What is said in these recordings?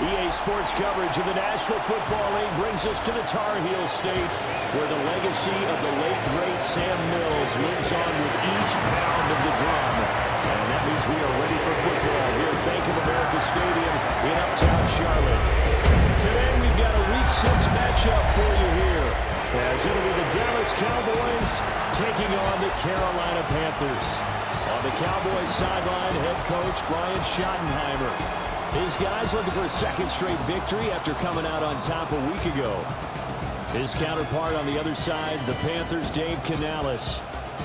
EA Sports coverage of the National Football League brings us to the Tar Heel State, where the legacy of the late, great Sam Mills lives on with each pound of the drum. And that means we are ready for football here at Bank of America Stadium in Uptown Charlotte. Today we've got a Week 6 matchup for you here, as it'll be the Dallas Cowboys taking on the Carolina Panthers. On the Cowboys sideline, head coach Brian Schottenheimer. His guys looking for a second straight victory after coming out on top a week ago. His counterpart on the other side, the Panthers' Dave Canales.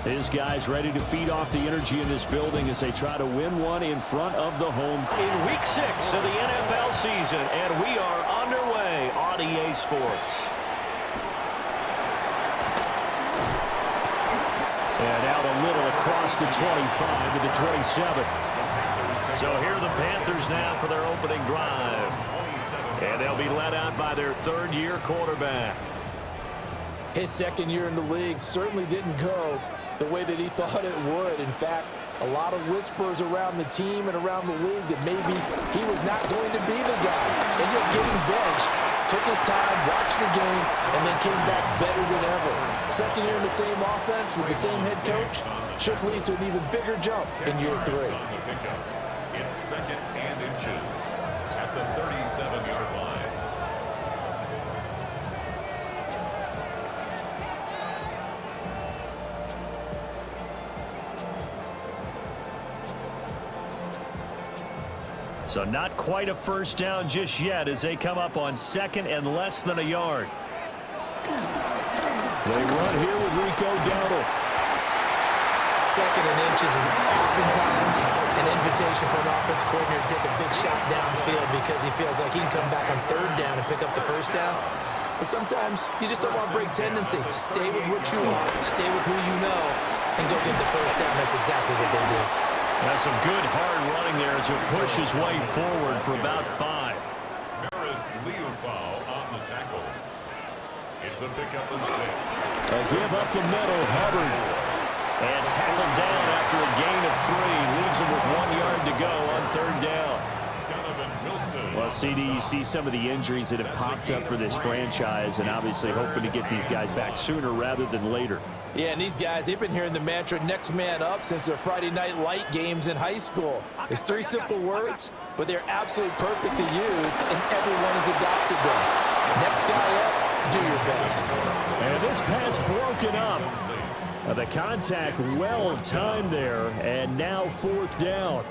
His guys ready to feed off the energy in this building as they try to win one in front of the home. In Week 6 of the NFL season, and we are underway on EA Sports. And out a little across the 25 to the 27. So here are the Panthers now for their opening drive. And they'll be led out by their third-year quarterback. His second year in the league certainly didn't go the way that he thought it would. In fact, a lot of whispers around the team and around the league that maybe he was not going to be the guy. Ended up getting benched, took his time, watched the game, and then came back better than ever. Second year in the same offense with the same head coach should lead to an even bigger jump in year 3. It's second and inches at the 37-yard line. So not quite a first down just yet as they come up on second and less than a yard. They run here with Rico Dowdle. Second and inches is oftentimes an invitation for an offense coordinator to take a big shot downfield because he feels like he can come back on third down and pick up the first down. But sometimes you just don't want to break tendency. Stay with what you are, stay with who you know, and go get the first down. That's exactly what they do. That's some good hard running there as he pushes his way forward for about 5. Maris Leofau on the tackle. It's a pickup of 6. They give up the middle, Hubbard. And tackled down after a gain of 3. Leaves him with 1 yard to go on third down. Well, CD, you see some of the injuries that have popped up for this franchise, and obviously hoping to get these guys back sooner rather than later. Yeah, and these guys, they've been hearing the mantra next man up since their Friday night light games in high school. It's 3 simple words, but they're absolutely perfect to use, and everyone has adopted them. Next guy up, do your best. And this pass broken up. The contact well timed there, and now fourth down.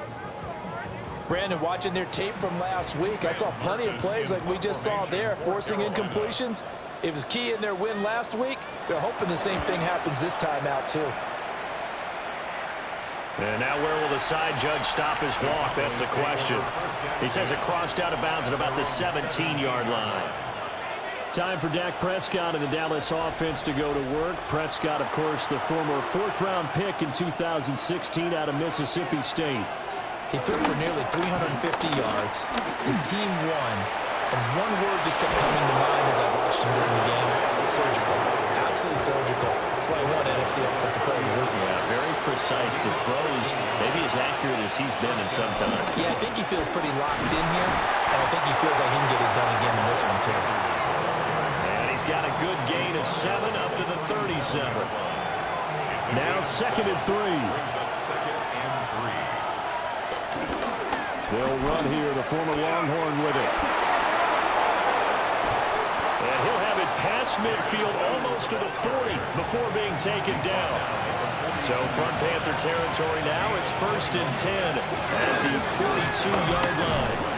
Brandon, watching their tape from last week, I saw plenty of plays like we just saw there, forcing incompletions. It was key in their win last week. They're hoping the same thing happens this time out, too. And now where will the side judge stop his walk? That's the question. He says it crossed out of bounds at about the 17-yard line. Time for Dak Prescott and the Dallas offense to go to work. Prescott, of course, the former 4th-round pick in 2016 out of Mississippi State. He threw for nearly 350 yards. His team won, and one word just kept coming to mind as I watched him during the game. Surgical. Absolutely surgical. That's why he won NFC Offensive Player of the Week. Yeah, very precise. The throws, maybe as accurate as he's been in some time. Yeah, I think he feels pretty locked in here, and I think he feels like he can get it done again in this one, too. He's got a good gain of 7 up to the 37. Now second and 3. They'll run here, the former Longhorn with it. And he'll have it past midfield almost to the 40 before being taken down. So front Panther territory now. It's 1st and 10 at the 42-yard line.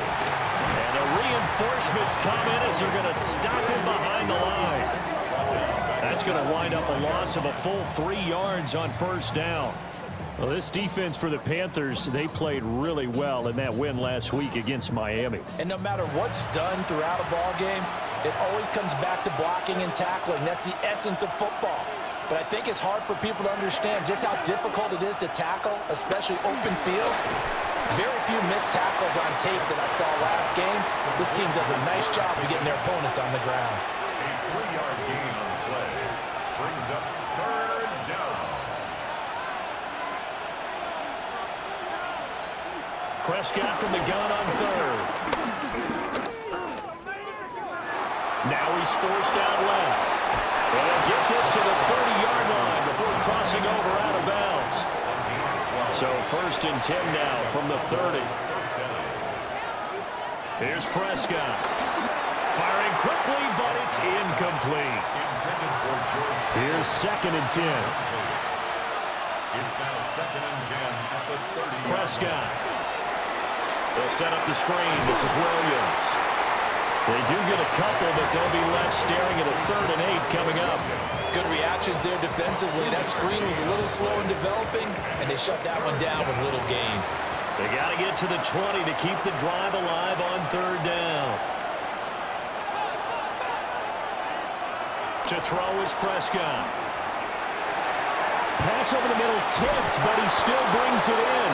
Reinforcements come in as they're going to stop him behind the line. That's going to wind up a loss of a full 3 yards on first down. Well, this defense for the Panthers, they played really well in that win last week against Miami. And no matter what's done throughout a ball game, it always comes back to blocking and tackling. That's the essence of football. But I think it's hard for people to understand just how difficult it is to tackle, especially open field. Very few missed tackles on tape that I saw last game. This team does a nice job of getting their opponents on the ground. A 3-yard gain on the play brings up third down. Prescott from the gun on third. Now he's forced out left. And they'll get this to the 30-yard line before crossing over out of bounds. So 1st and 10 now from the 30. Here's Prescott. Firing quickly, but it's incomplete. Here's 2nd and 10. It's now 2nd and 10 at the 30. Prescott. They'll set up the screen. This is Williams. They do get a couple, but they'll be left staring at a 3rd and 8 coming up. Good reactions there defensively. That screen was a little slow in developing, and they shut that one down with little gain. They got to get to the 20 to keep the drive alive on 3rd down. To throw is Prescott. Pass over the middle tipped, but he still brings it in.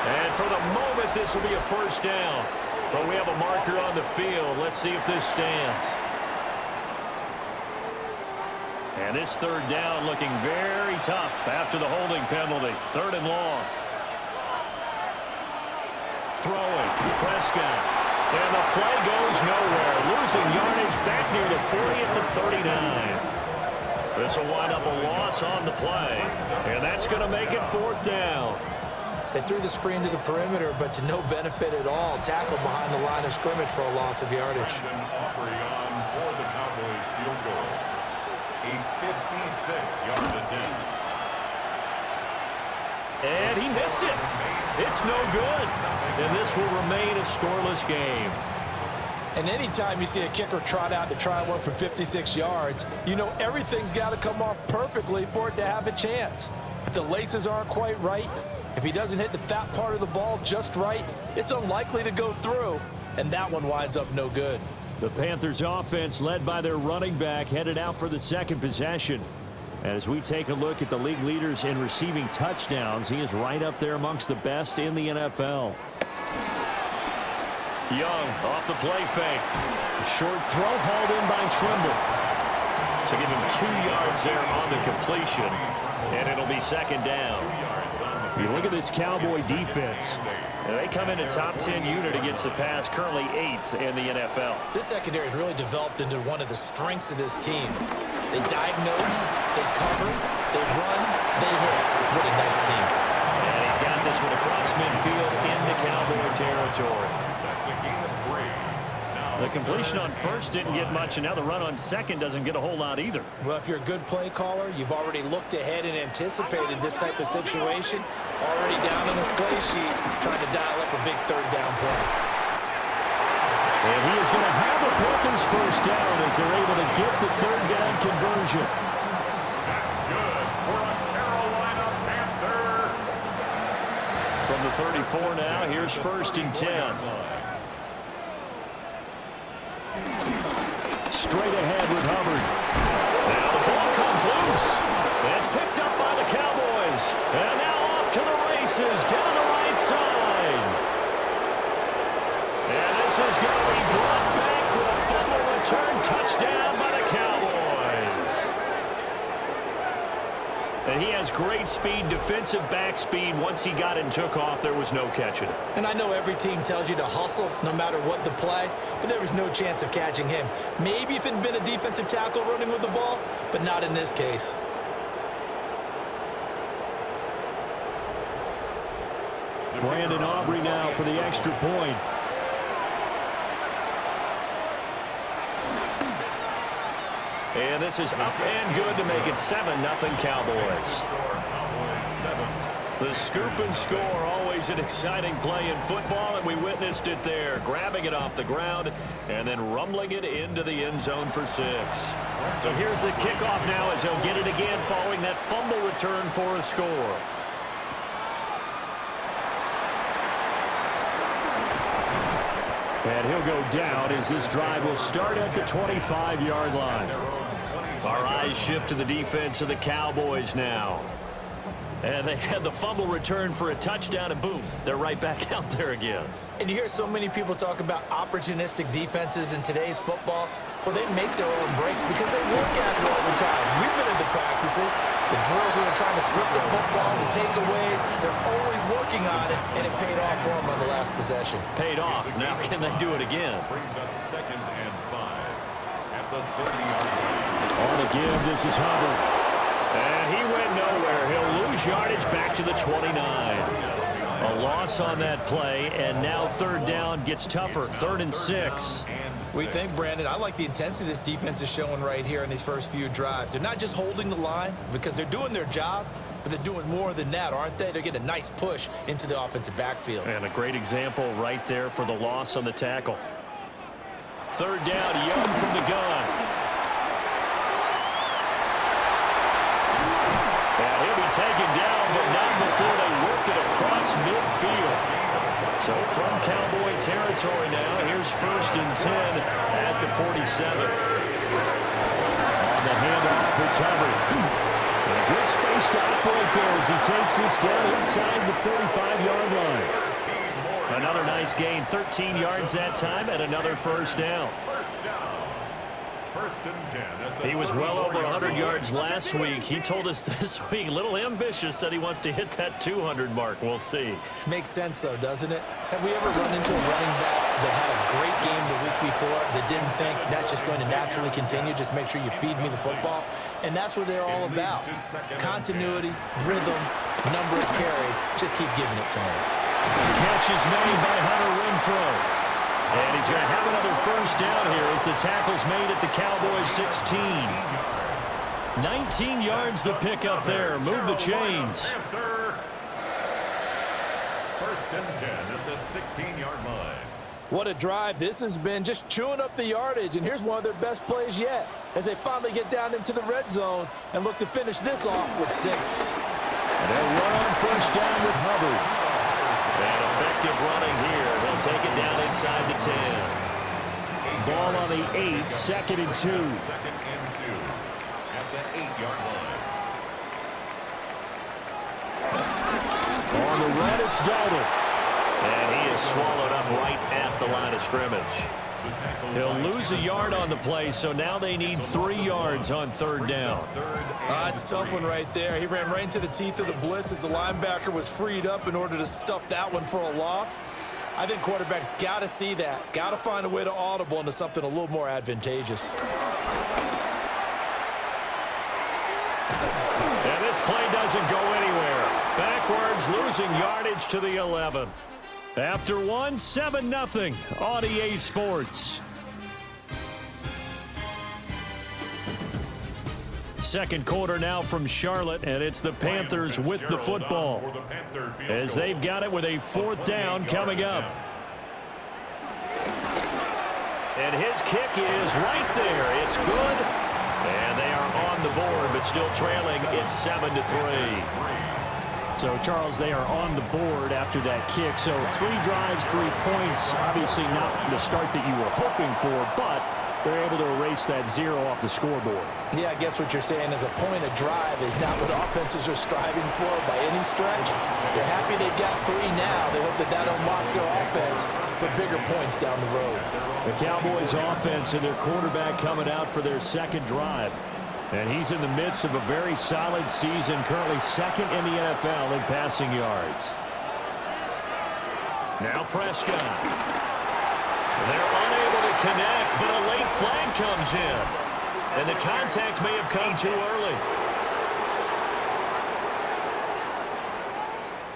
And for the moment, this will be a 1st down. But we have a marker on the field. Let's see if this stands. And this 3rd down looking very tough after the holding penalty. 3rd and long. Throwing, Prescott. And the play goes nowhere. Losing yardage back near the 40 at the 39. This will wind up a loss on the play. And that's going to make it 4th down. They threw the screen to the perimeter, but to no benefit at all. Tackle behind the line of scrimmage for a loss of yardage. Opry on for the Cowboys field goal. A 56-yard attempt. And he missed it. It's no good. And this will remain a scoreless game. And anytime you see a kicker trot out to try one for 56 yards, you know everything's got to come off perfectly for it to have a chance. If the laces aren't quite right, if he doesn't hit the fat part of the ball just right, it's unlikely to go through, and that one winds up no good. The Panthers offense, led by their running back, headed out for the 2nd possession. As we take a look at the league leaders in receiving touchdowns, he is right up there amongst the best in the NFL. Young off the play fake. Short throw hauled in by Trimble. So give him 2 yards there on the completion, and it'll be 2nd down. You look at this Cowboy defense. They come in a top 10 unit against the pass, currently 8th in the NFL. This secondary has really developed into one of the strengths of this team. They diagnose, they cover, they run, they hit. What a nice team. And he's got this one across midfield into Cowboy territory. That's a gain of 3. The completion on 1st didn't get much, and now the run on 2nd doesn't get a whole lot either. Well, if you're a good play caller, you've already looked ahead and anticipated this type of situation. Already down on his play sheet, trying to dial up a big 3rd down play. And he is going to have the Panthers 1st down as they're able to get the 3rd down conversion. That's good for a Carolina Panther. From the 34 now, here's 1st and 10. Straight ahead with Hubbard. Now the ball comes loose. It's picked up by the Cowboys. And now off to the races down the right side. And this is going to be brought back for a fumble return touchdown by the Cowboys. And he has great speed, defensive back speed. Once he got and took off, there was no catching it. And I know every team tells you to hustle no matter what the play, but there was no chance of catching him. Maybe if it had been a defensive tackle running with the ball, but not in this case. Brandon Aubrey now for the extra point. And this is up and good to make it 7-0 Cowboys. The scoop and score, always an exciting play in football, and we witnessed it there, grabbing it off the ground and then rumbling it into the end zone for 6. So here's the kickoff now as he'll get it again following that fumble return for a score. And he'll go down as this drive will start at the 25-yard line. Our eyes shift to the defense of the Cowboys now. And they had the fumble return for a touchdown, and boom, they're right back out there again. And you hear so many people talk about opportunistic defenses in today's football. Well, they make their own breaks because they work at it all the time. We've been at the practices, the drills where they're trying to strip the football, the takeaways. They're always working on it, and it paid off for them on the last possession. Paid off. Now can they do it again? Brings up 2nd and 5. at the 30-yard line. On the give, this is Hubbard. And he went nowhere. He'll lose yardage back to the 29. A loss on that play, and now third down gets tougher. 3rd and 6. We think, Brandon, I like the intensity this defense is showing right here in these first few drives. They're not just holding the line because they're doing their job, but they're doing more than that, aren't they? They're getting a nice push into the offensive backfield. And a great example right there for the loss on the tackle. 3rd down, Young from the gun. And he'll be taken down, but not before they work it across midfield. So from Cowboy territory now, here's 1st and 10 at the 47. On the handoff, it's Hubbard. And a good space to operate there as he takes this down inside the 35-yard line. Another nice gain, 13 yards that time, and another 1st down. 1st and 10. He was well over 100 yards last week. He told us this week, a little ambitious, said he wants to hit that 200 mark. We'll see. Makes sense, though, doesn't it? Have we ever run into a running back that had a great game the week before that didn't think that's just going to naturally continue? Just make sure you feed me the football. And that's what they're all about. Continuity, rhythm, number of carries. Just keep giving it to him. Catch is made by Hunter Renfrow. And he's going to have another 1st down here as the tackle's made at the Cowboys 16. 19 yards the pickup there. Move the chains. 1st and 10 at the 16-yard line. What a drive this has been, just chewing up the yardage. And here's one of their best plays yet as they finally get down into the red zone and look to finish this off with 6. They'll run on 1st down with Hubbard. And effective running here. They'll take it down inside the 10. Ball on the 8, 2nd and 2. 2nd and 2 at the 8-yard line. On the run, it's Dalton. And he is swallowed up right at the line of scrimmage. He'll lose a yard on the play, so now they need 3 yards on 3rd down. It's a tough one right there. He ran right into the teeth of the blitz as the linebacker was freed up in order to stuff that one for a loss. I think quarterbacks got to see that. Got to find a way to audible into something a little more advantageous. And this play doesn't go anywhere. Backwards, losing yardage to the 11. After 7-0 on EA Sports. Second quarter now from Charlotte, and it's the Panthers with the football as they've got it with a 4th down coming up. And his kick is right there. It's good. And they are on the board, but still trailing. It's 7-3. So, Charles, they are on the board after that kick. So 3 drives, 3 points. Obviously not the start that you were hoping for, but they're able to erase that 0 off the scoreboard. Yeah, I guess what you're saying is a point of drive is not what offenses are striving for by any stretch. They're happy they've got 3 now. They hope that unlocks their offense for bigger points down the road. The Cowboys offense and their quarterback coming out for their 2nd drive. And he's in the midst of a very solid season, currently 2nd in the NFL in passing yards. Now Prescott. They're unable to connect, but a late flag comes in. And the contact may have come too early.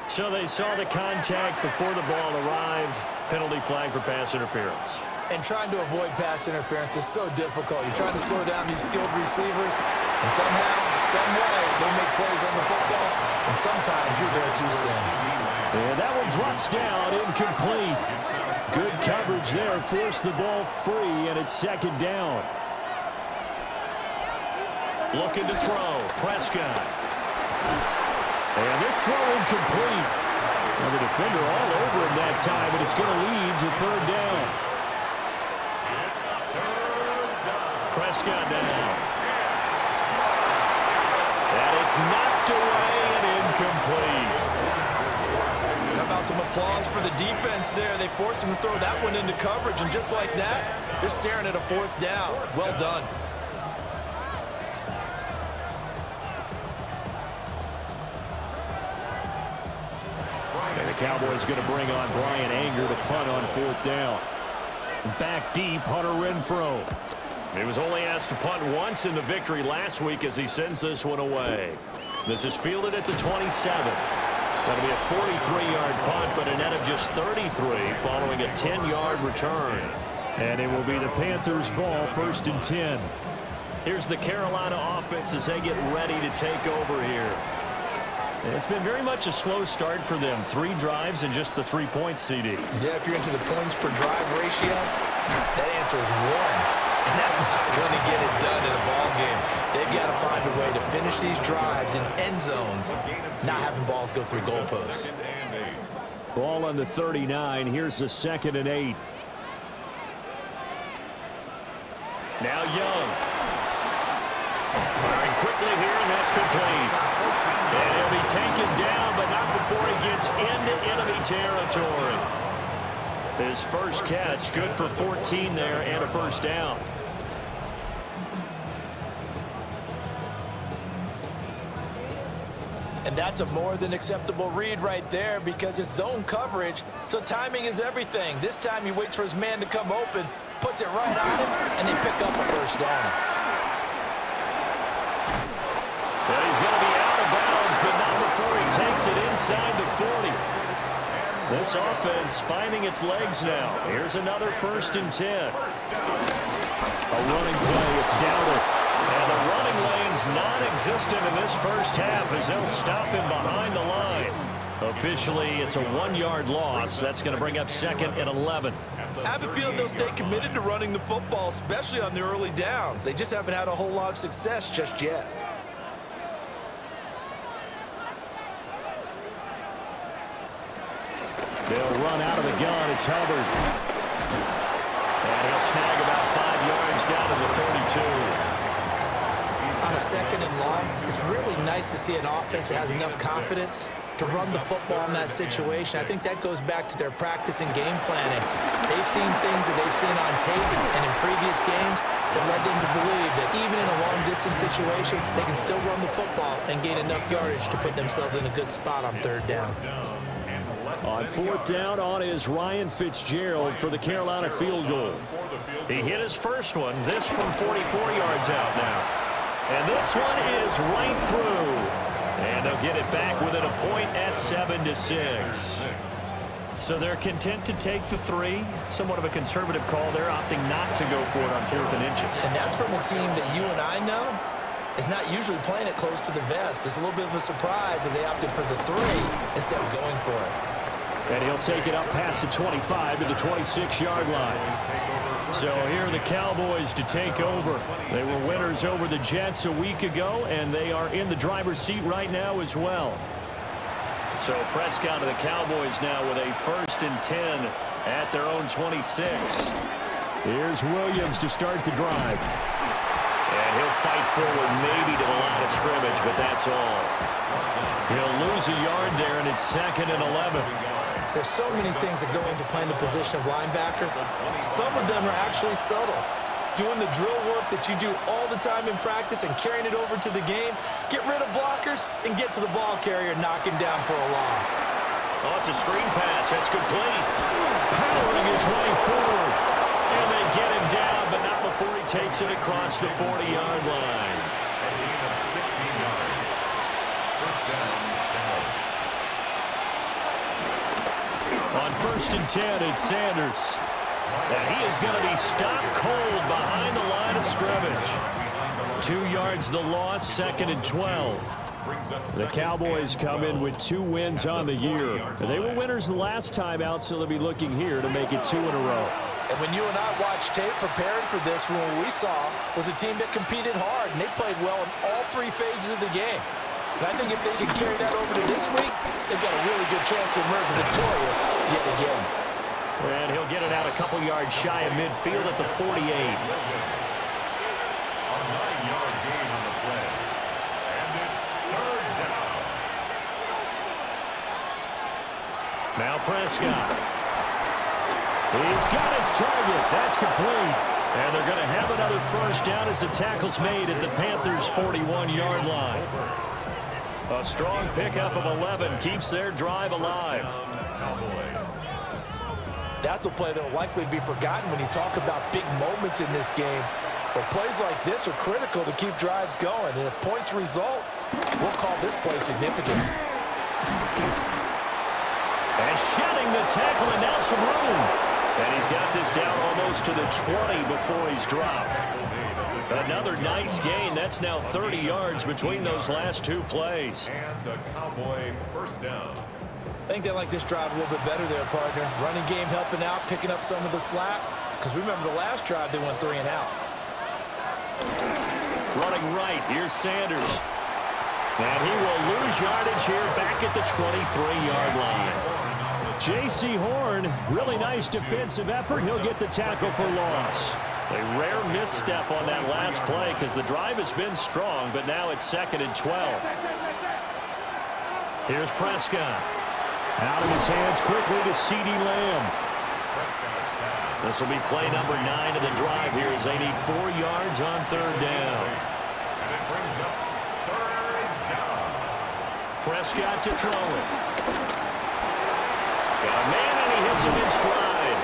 So they saw the contact before the ball arrived. Penalty flag for pass interference. And trying to avoid pass interference is so difficult. You're trying to slow down these skilled receivers, and somehow, some way, they make plays on the football, and sometimes you're there too soon. And that one drops down, incomplete. Good coverage there, forced the ball free, and it's 2nd down. Looking to throw, Prescott. And this throw incomplete. And the defender all over him that time, and it's going to lead to 3rd down. Prescott down. And it's knocked away and incomplete. How about some applause for the defense there? They forced him to throw that one into coverage, and just like that, they're staring at a 4th down. Well done. And the Cowboys going to bring on Brian Anger to punt on 4th down. Back deep, Hunter Renfrow. He was only asked to punt once in the victory last week as he sends this one away. This is fielded at the 27. That'll be a 43-yard punt, but a net of just 33 following a 10-yard return. And it will be the Panthers' ball, 1st and 10. Here's the Carolina offense as they get ready to take over here. It's been very much a slow start for them. 3 drives and just the 3 points, CD. Yeah, if you're into the points per drive ratio, that answer is 1. And that's not going to get it done in a ball game. They've got to find a way to finish these drives in end zones, not having balls go through goalposts. Ball on the 39. Here's the 2nd and 8. Now Young. Firing quickly here, and that's complete. And he'll be taken down, but not before he gets into enemy territory. His first catch, good for 14 there and a 1st down. And that's a more than acceptable read right there because it's zone coverage, so timing is everything. This time he waits for his man to come open, puts it right on him, and they pick up a 1st down. Well, he's going to be out of bounds, but not before he takes it inside the 40. This offense finding its legs now. Here's another 1st and 10. A running play, it's Dowdle. And the running lane's non-existent in this first half as they'll stop him behind the line. Officially, it's a 1-yard loss. That's going to bring up 2nd and 11. I have a feeling they'll stay committed to running the football, especially on the early downs. They just haven't had a whole lot of success just yet. They'll run out of the gun. It's Hubbard. And he'll snag about 5 yards down to the 32. On a 2nd and long, it's really nice to see an offense that has enough confidence to run the football in that situation. I think that goes back to their practice and game planning. They've seen things that they've seen on tape and in previous games that led them to believe that even in a long-distance situation, they can still run the football and gain enough yardage to put themselves in a good spot on 3rd down. On 4th down, on is Ryan Fitzgerald for the Carolina field goal. He hit his first one, this from 44 yards out now. And this one is right through. And they'll get it back within a point at 7-6. So they're content to take the 3. Somewhat of a conservative call. They're opting not to go for it on 4th and inches. And that's from a team that you and I know is not usually playing it close to the vest. It's a little bit of a surprise that they opted for the 3 instead of going for it. And he'll take it up past the 25 to the 26-yard line. So here are the Cowboys to take over. They were winners over the Jets a week ago, and they are in the driver's seat right now as well. So Prescott of the Cowboys now with a 1st and 10 at their own 26. Here's Williams to start the drive. And he'll fight forward maybe to the line of scrimmage, but that's all. He'll lose a yard there, and it's 2nd and 11. There's so many things that go into playing the position of linebacker. Some of them are actually subtle. Doing the drill work that you do all the time in practice and carrying it over to the game. Get rid of blockers and get to the ball carrier, knocking down for a loss. Oh, it's a screen pass. That's complete. Powering his way forward. And they get him down, but not before he takes it across the 40-yard line. A gain of 16 yards. 1st down, Dallas. On 1st and 10, it's Sanders. And he is going to be stopped cold behind the line of scrimmage. 2 yards the loss, 2nd and 12. The Cowboys come in with 2 wins on the year. They were winners the last time out, so they'll be looking here to make it 2 in a row. And when you and I watched tape preparing for this, what we saw was a team that competed hard, and they played well in all 3 phases of the game. And I think if they can carry that over to this week, they've got a really good chance to emerge victorious yet again. And he'll get it out a couple yards shy of midfield at the 48. A 9-yard gain on the play. And it's 3rd down. Now Prescott. He's got his target. That's complete. And they're going to have another 1st down as the tackle's made at the Panthers' 41-yard line. A strong pickup of 11 keeps their drive alive. That's a play that will likely be forgotten when you talk about big moments in this game. But plays like this are critical to keep drives going. And if points result, we'll call this play significant. And shedding the tackle, and now some room. And he's got this down almost to the 20 before he's dropped. Another nice gain. That's now 30 yards between those last two plays. And the Cowboy first down. I think they like this drive a little bit better there, partner. Running game helping out, picking up some of the slack. Because remember the last drive, they went 3 and out. Running right, here's Sanders. And he will lose yardage here back at the 23-yard line. J.C. Horn, really nice defensive effort. He'll get the tackle for loss. A rare misstep on that last play because the drive has been strong, but now it's 2nd and 12. Here's Prescott. Out of his hands quickly to CeeDee Lamb. This will be play number 9 of the drive here as they need 4 yards on 3rd down. And it brings up 3rd down. Prescott to throw it. Got a man, and he hits him in stride.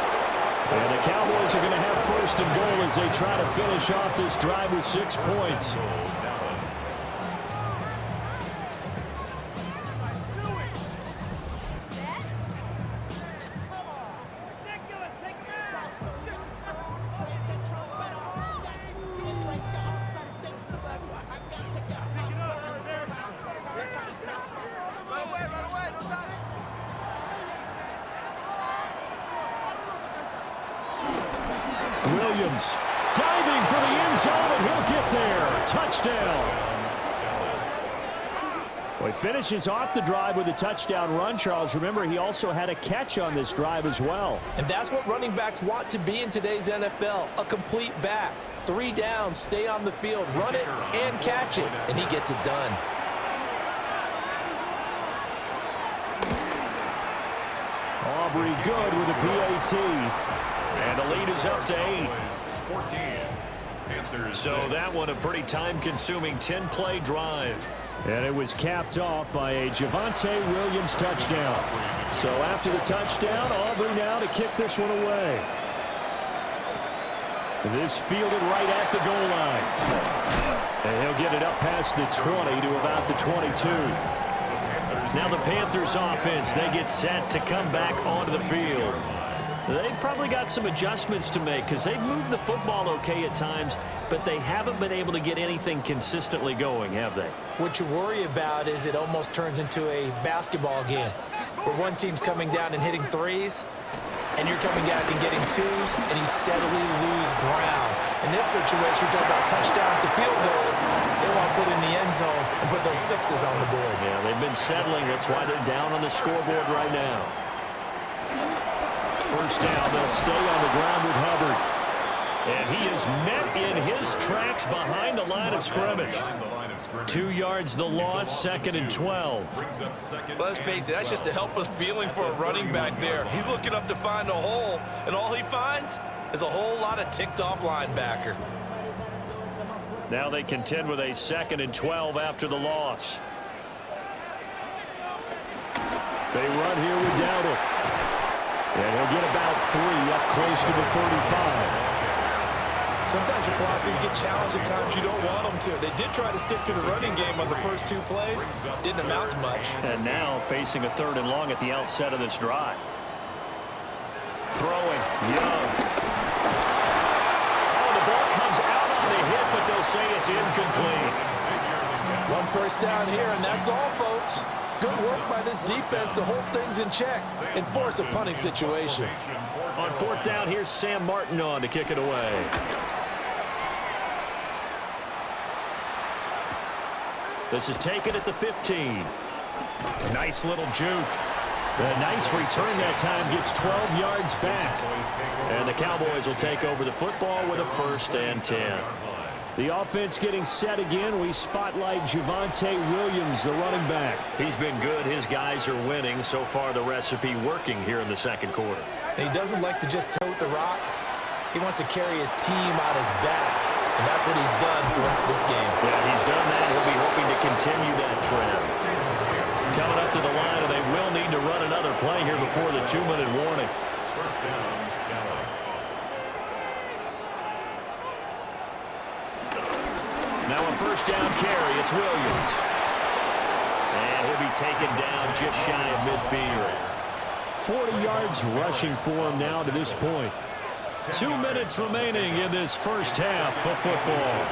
And the Cowboys are going to have 1st and goal as they try to finish off this drive with 6 points. Williams diving for the end zone, and he'll get there. Touchdown. Well, he finishes off the drive with a touchdown run, Charles. Remember, he also had a catch on this drive as well. And that's what running backs want to be in today's NFL, a complete back. 3 downs, stay on the field, run it, and catch it, and he gets it done. Aubrey good with a PAT. And the lead is up to 8. 14. Panthers So 6. that one a pretty time-consuming 10-play drive. And it was capped off by a Javonte Williams touchdown. So after the touchdown, Aubrey now to kick this one away. This fielded right at the goal line. And he'll get it up past the 20 to about the 22. Now the Panthers offense, they get set to come back onto the field. They've probably got some adjustments to make because they've moved the football okay at times, but they haven't been able to get anything consistently going, have they? What you worry about is it almost turns into a basketball game where one team's coming down and hitting threes, and you're coming out and getting twos, and you steadily lose ground. In this situation, you're talking about touchdowns to field goals. They want to put in the end zone and put those sixes on the board. Yeah, they've been settling. That's why they're down on the scoreboard right now. First down, they'll stay on the ground with Hubbard. And he is met in his tracks behind the line of scrimmage. 2 yards the loss, 2nd and 12. Let's face it, that's just a helpless feeling for a running back there. He's looking up to find a hole, and all he finds is a whole lot of ticked-off linebacker. Now they contend with a 2nd and 12 after the loss. They run here with Dowdle. And he'll get about 3 up close to the 35. Sometimes your philosophies get challenged at times you don't want them to. They did try to stick to the running game on the first 2 plays. Didn't amount to much. And now facing a 3rd and long at the outset of this drive. Throwing, Young. Oh, the ball comes out on the hit, but they'll say it's incomplete. 1 first down here, and that's all, folks. Good work by this defense to hold things in check and force a punting situation. On 4th down, here's Sam Martin on to kick it away. This is taken at the 15. Nice little juke. A nice return that time, gets 12 yards back. And the Cowboys will take over the football with a 1st and 10. The offense getting set again. We spotlight Javonte Williams, the running back. He's been good. His guys are winning. So far, the recipe working here in the 2nd quarter. And he doesn't like to just tote the rock. He wants to carry his team on his back. And that's what he's done throughout this game. Yeah, he's done that. He'll be hoping to continue that trend. Coming up to the line, and they will need to run another play here before the 2-minute warning. First down, Dallas. first down carry. It's Williams. And he'll be taken down just shy of midfield. 40 yards rushing for him now to this point. 2 minutes remaining in this first half of football.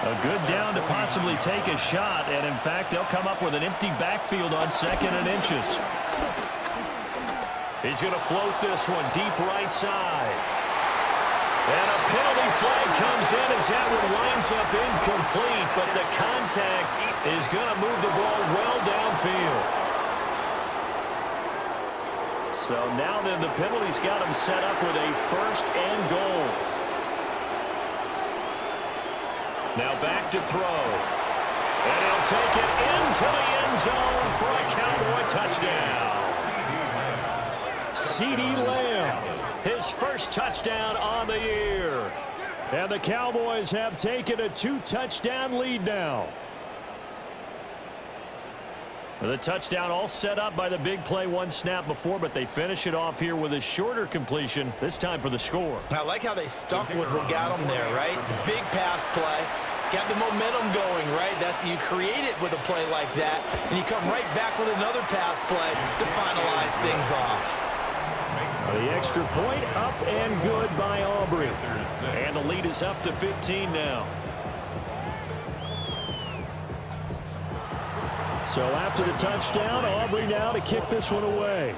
A good down to possibly take a shot, and in fact, they'll come up with an empty backfield on 2nd and inches. He's going to float this one deep right side. And a penalty flag comes in as that one winds up incomplete, but the contact is going to move the ball well downfield. So now then the penalty's got him set up with a 1st and goal. Now back to throw. And he'll take it into the end zone for a Cowboy touchdown. CeeDee Lamb, his first touchdown on the year. And the Cowboys have taken a 2-touchdown lead now. The touchdown all set up by the big play 1 snap before, but they finish it off here with a shorter completion, this time for the score. I like how they stuck with what got them there, right? The big pass play, got the momentum going, right? You create it with a play like that, and you come right back with another pass play to finalize things off. The extra point up and good by Aubrey. And the lead is up to 15 now. So after the touchdown, Aubrey now to kick this one away.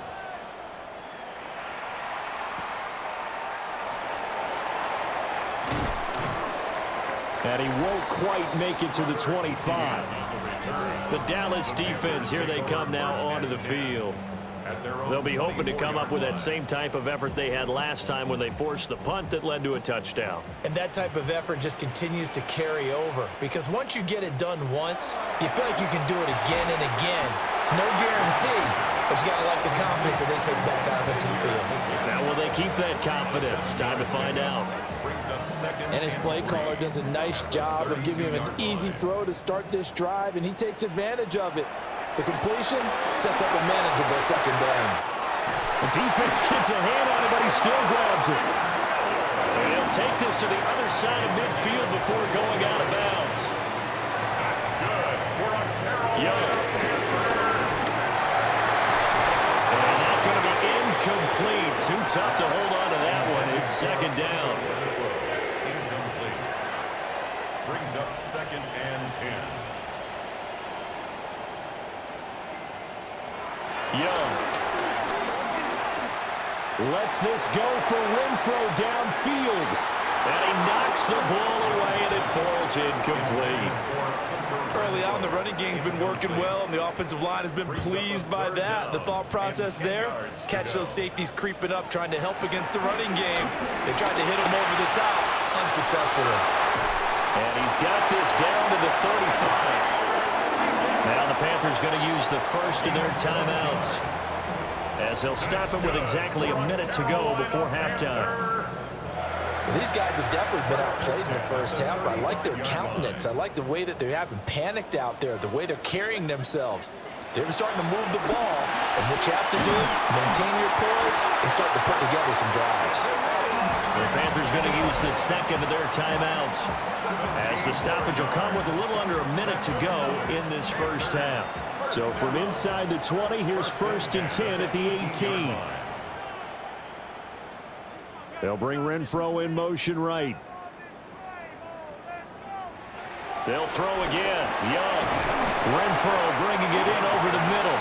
And he won't quite make it to the 25. The Dallas defense, here they come now onto the field. They'll be hoping to come up with that same type of effort they had last time when they forced the punt that led to a touchdown. And that type of effort just continues to carry over, because once you get it done once, you feel like you can do it again and again. It's no guarantee, but you got to like the confidence that they take back out into the field. Now will they keep that confidence? Time to find out. And his play caller does a nice job of giving him an easy throw to start this drive, and he takes advantage of it. The completion sets up a manageable 2nd down. The defense gets a hand on it, but he still grabs it. And he'll take this to the other side of midfield before going out of bounds. That's good for a Carroll. Young. And that's going to be incomplete. Too tough to hold on to that one. It's 2nd down. Incomplete. Brings up 2nd and 10. Young lets this go for Renfro downfield. And he knocks the ball away, and it falls incomplete. Early on, the running game's been working well, and the offensive line has been pleased by that. The thought process there, catch those safeties creeping up, trying to help against the running game. They tried to hit him over the top, unsuccessfully. And he's got this down to the 35. Now the Panthers going to use the first of their timeouts, as they'll stop him with exactly a minute to go before halftime. Well, these guys have definitely been outplayed in the first half, but I like their countenance. I like the way that they haven't panicked out there, the way they're carrying themselves. They're starting to move the ball, and what you have to do, maintain your poise and start to put together some drives. The Panthers going to use the second of their timeouts, as the stoppage will come with a little under a minute to go in this first half. So from inside the 20, here's 1st and 10 at the 18. They'll bring Renfro in motion right. They'll throw again. Young. Renfro bringing it in over the middle.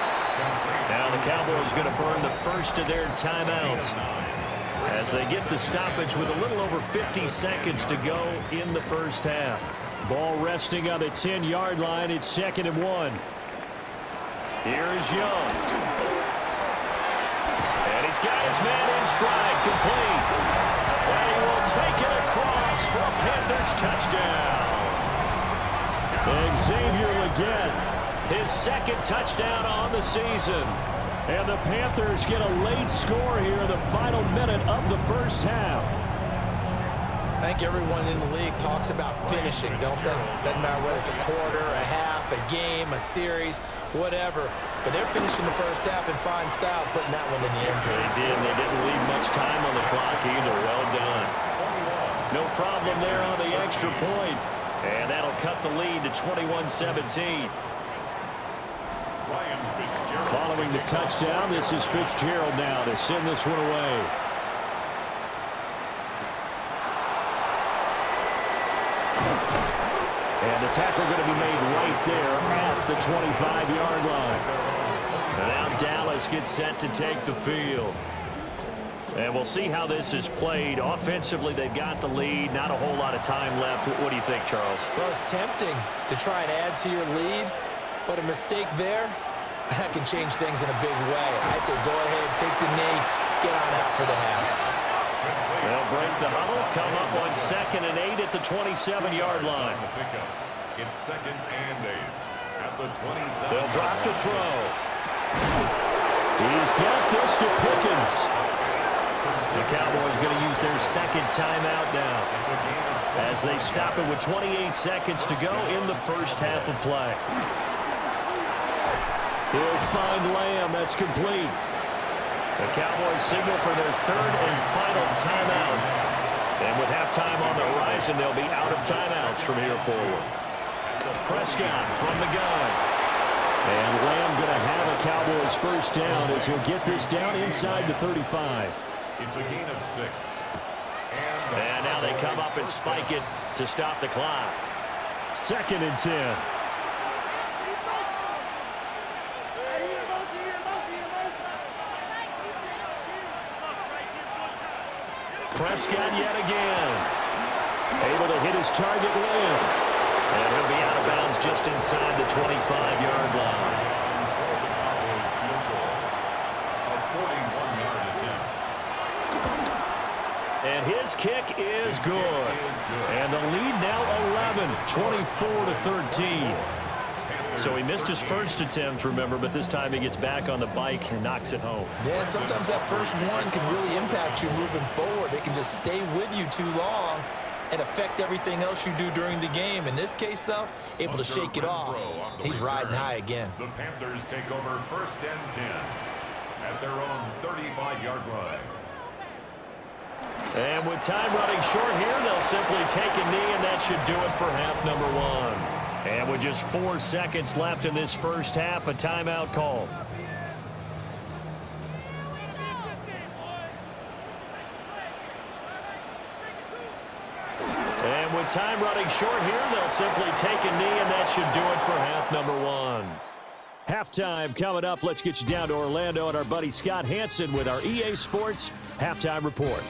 Now the Cowboys going to burn the first of their timeouts, as they get the stoppage with a little over 50 seconds to go in the first half. Ball resting on the 10-yard line. It's 2nd and 1. Here is Young. And he's got his man in stride, complete. And he will take it across for a Panthers touchdown. Xavier Legette, His 2nd touchdown on the season. and the Panthers get a late score here in the final minute of the first half. I think everyone in the league talks about finishing, don't they? Doesn't matter whether it's a quarter, a half, a game, a series, whatever. But they're finishing the first half in fine style, putting that one in the end zone. They did. They didn't leave much time on the clock either. Well done. No problem there on the extra point. And that'll cut the lead to 21-17. Following the touchdown, this is Fitzgerald now to send this one away. And the tackle going to be made right there at the 25-yard line. And now Dallas gets set to take the field. And we'll see how this is played. Offensively, they've got the lead. Not a whole lot of time left. What do you think, Charles? Well, it's tempting to try and add to your lead, but a mistake there, that can change things in a big way. I say go ahead, take the knee, get on out for the half. They'll break the huddle, come up on 2nd and 8 at the 27-yard line. It's 2nd and 8 at the 27. They'll drop the throw. He's got this to Pickens. The Cowboys going to use their 2nd timeout now as they stop it with 28 seconds to go in the first half of play. He'll find Lamb. That's complete. The Cowboys signal for their 3rd and final timeout. And with halftime on the horizon, they'll be out of timeouts from here forward. Prescott from the gun. And Lamb going to have a Cowboys first down as he'll get this down inside the 35. It's a gain of 6. And now they come up and spike it to stop the clock. 2nd and 10. Prescott yet again. Able to hit his target, Lamb. And he'll be out of bounds just inside the 25-yard line. And his kick is good. And the lead now 11, 24-13. So he missed his first attempt, remember, but this time he gets back on the bike and knocks it home. Yeah, and sometimes that first one can really impact you moving forward. It can just stay with you too long and affect everything else you do during the game. In this case, though, able to shake it off. He's riding high again. The Panthers take over 1st and 10 at their own 35-yard line. And with time running short here, they'll simply take a knee, and that should do it for half number 1. And with just 4 seconds left in this first half, a timeout call. And with time running short here, they'll simply take a knee, and that should do it for half number 1. Halftime coming up. Let's get you down to Orlando and our buddy Scott Hansen with our EA Sports Halftime Report.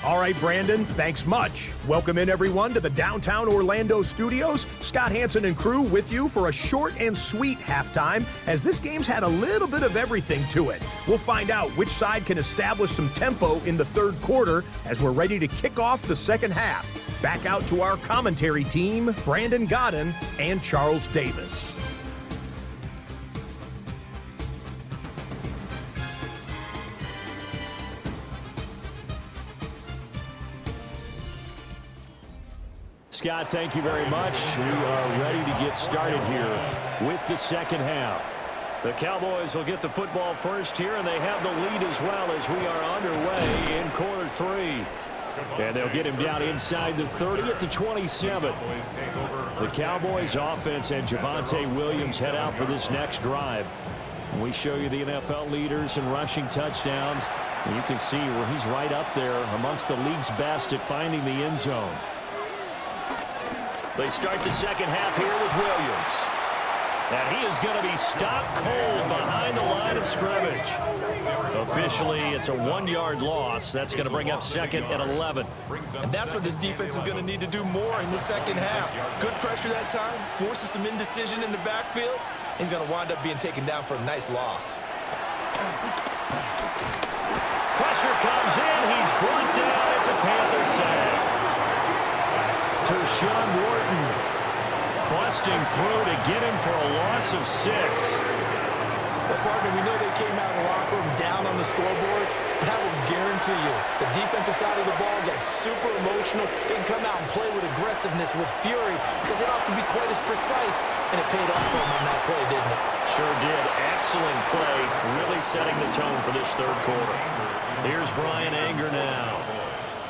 All right, Brandon, thanks much. Welcome in, everyone, to the downtown Orlando studios. Scott Hansen and crew with you for a short and sweet halftime, as this game's had a little bit of everything to it. We'll find out which side can establish some tempo in the 3rd quarter as we're ready to kick off the 2nd half. Back out to our commentary team, Brandon Godden and Charles Davis. Scott, thank you very much. We are ready to get started here with the 2nd half. The Cowboys will get the football first here, and they have the lead as well as we are underway in quarter 3. And they'll get him down inside the 30 at the 27. The Cowboys offense and Javonte Williams head out for this next drive. We show you the NFL leaders in rushing touchdowns. And you can see where he's right up there amongst the league's best at finding the end zone. They start the 2nd half here with Williams. And he is going to be stopped cold behind the line of scrimmage. Officially, it's a 1-yard loss. That's going to bring up 2nd and 11. And that's what this defense is going to need to do more in the 2nd half. Good pressure that time, forces some indecision in the backfield. He's going to wind up being taken down for a nice loss. Pressure comes in. He's brought down. It's a Panther sack. Tershawn Wharton busting through to get him for a loss of 6. Well, partner, we know they came out of the locker room down on the scoreboard, but I will guarantee you the defensive side of the ball got super emotional. They can come out and play with aggressiveness, with fury, because they don't have to be quite as precise, and it paid off for them on that play, didn't it? Sure did. Excellent play, really setting the tone for this 3rd quarter. Here's Brian Anger now.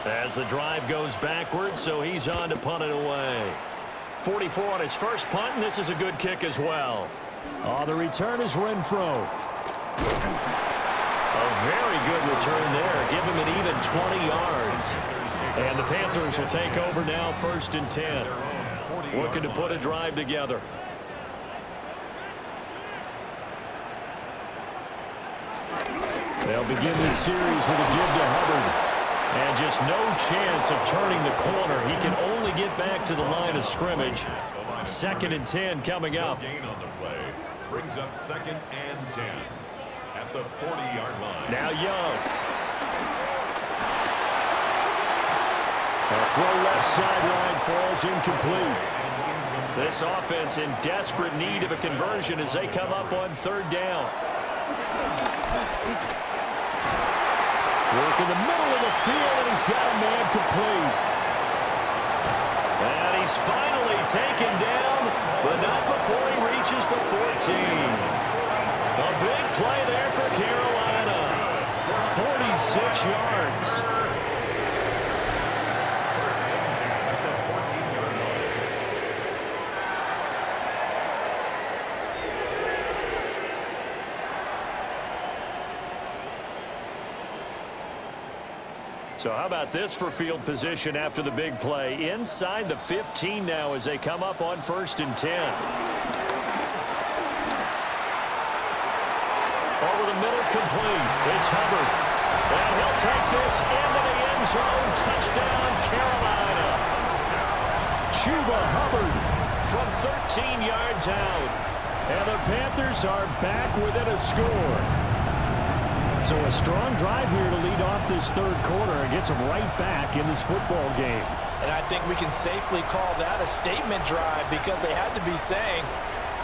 As the drive goes backwards, so he's on to punt it away. 44 on his first punt, and this is a good kick as well. The return is Renfro. A very good return there. Give him an even 20 yards. And the Panthers will take over now, 1st and 10. Looking to put a drive together. They'll begin this series with a give to Hubbard. And just no chance of turning the corner. He can only get back to the line of scrimmage. 2nd and 10 coming up. Gain on the play brings up 2nd and 10 at the 40-yard line. Now Young. A throw left sideline falls incomplete. This offense in desperate need of a conversion as they come up on 3rd down. Work in the middle of the field, and he's got a man complete. And he's finally taken down, but not before he reaches the 14. A big play there for Carolina. 46 yards. So how about this for field position after the big play? Inside the 15 now as they come up on 1st and 10. Over the middle, complete. It's Hubbard. And he'll take this into the end zone. Touchdown, Carolina. Chuba Hubbard From 13 yards out. and the Panthers are back within a score. So a strong drive here to lead off this 3rd quarter and gets them right back in this football game. And I think we can safely call that a statement drive because they had to be saying,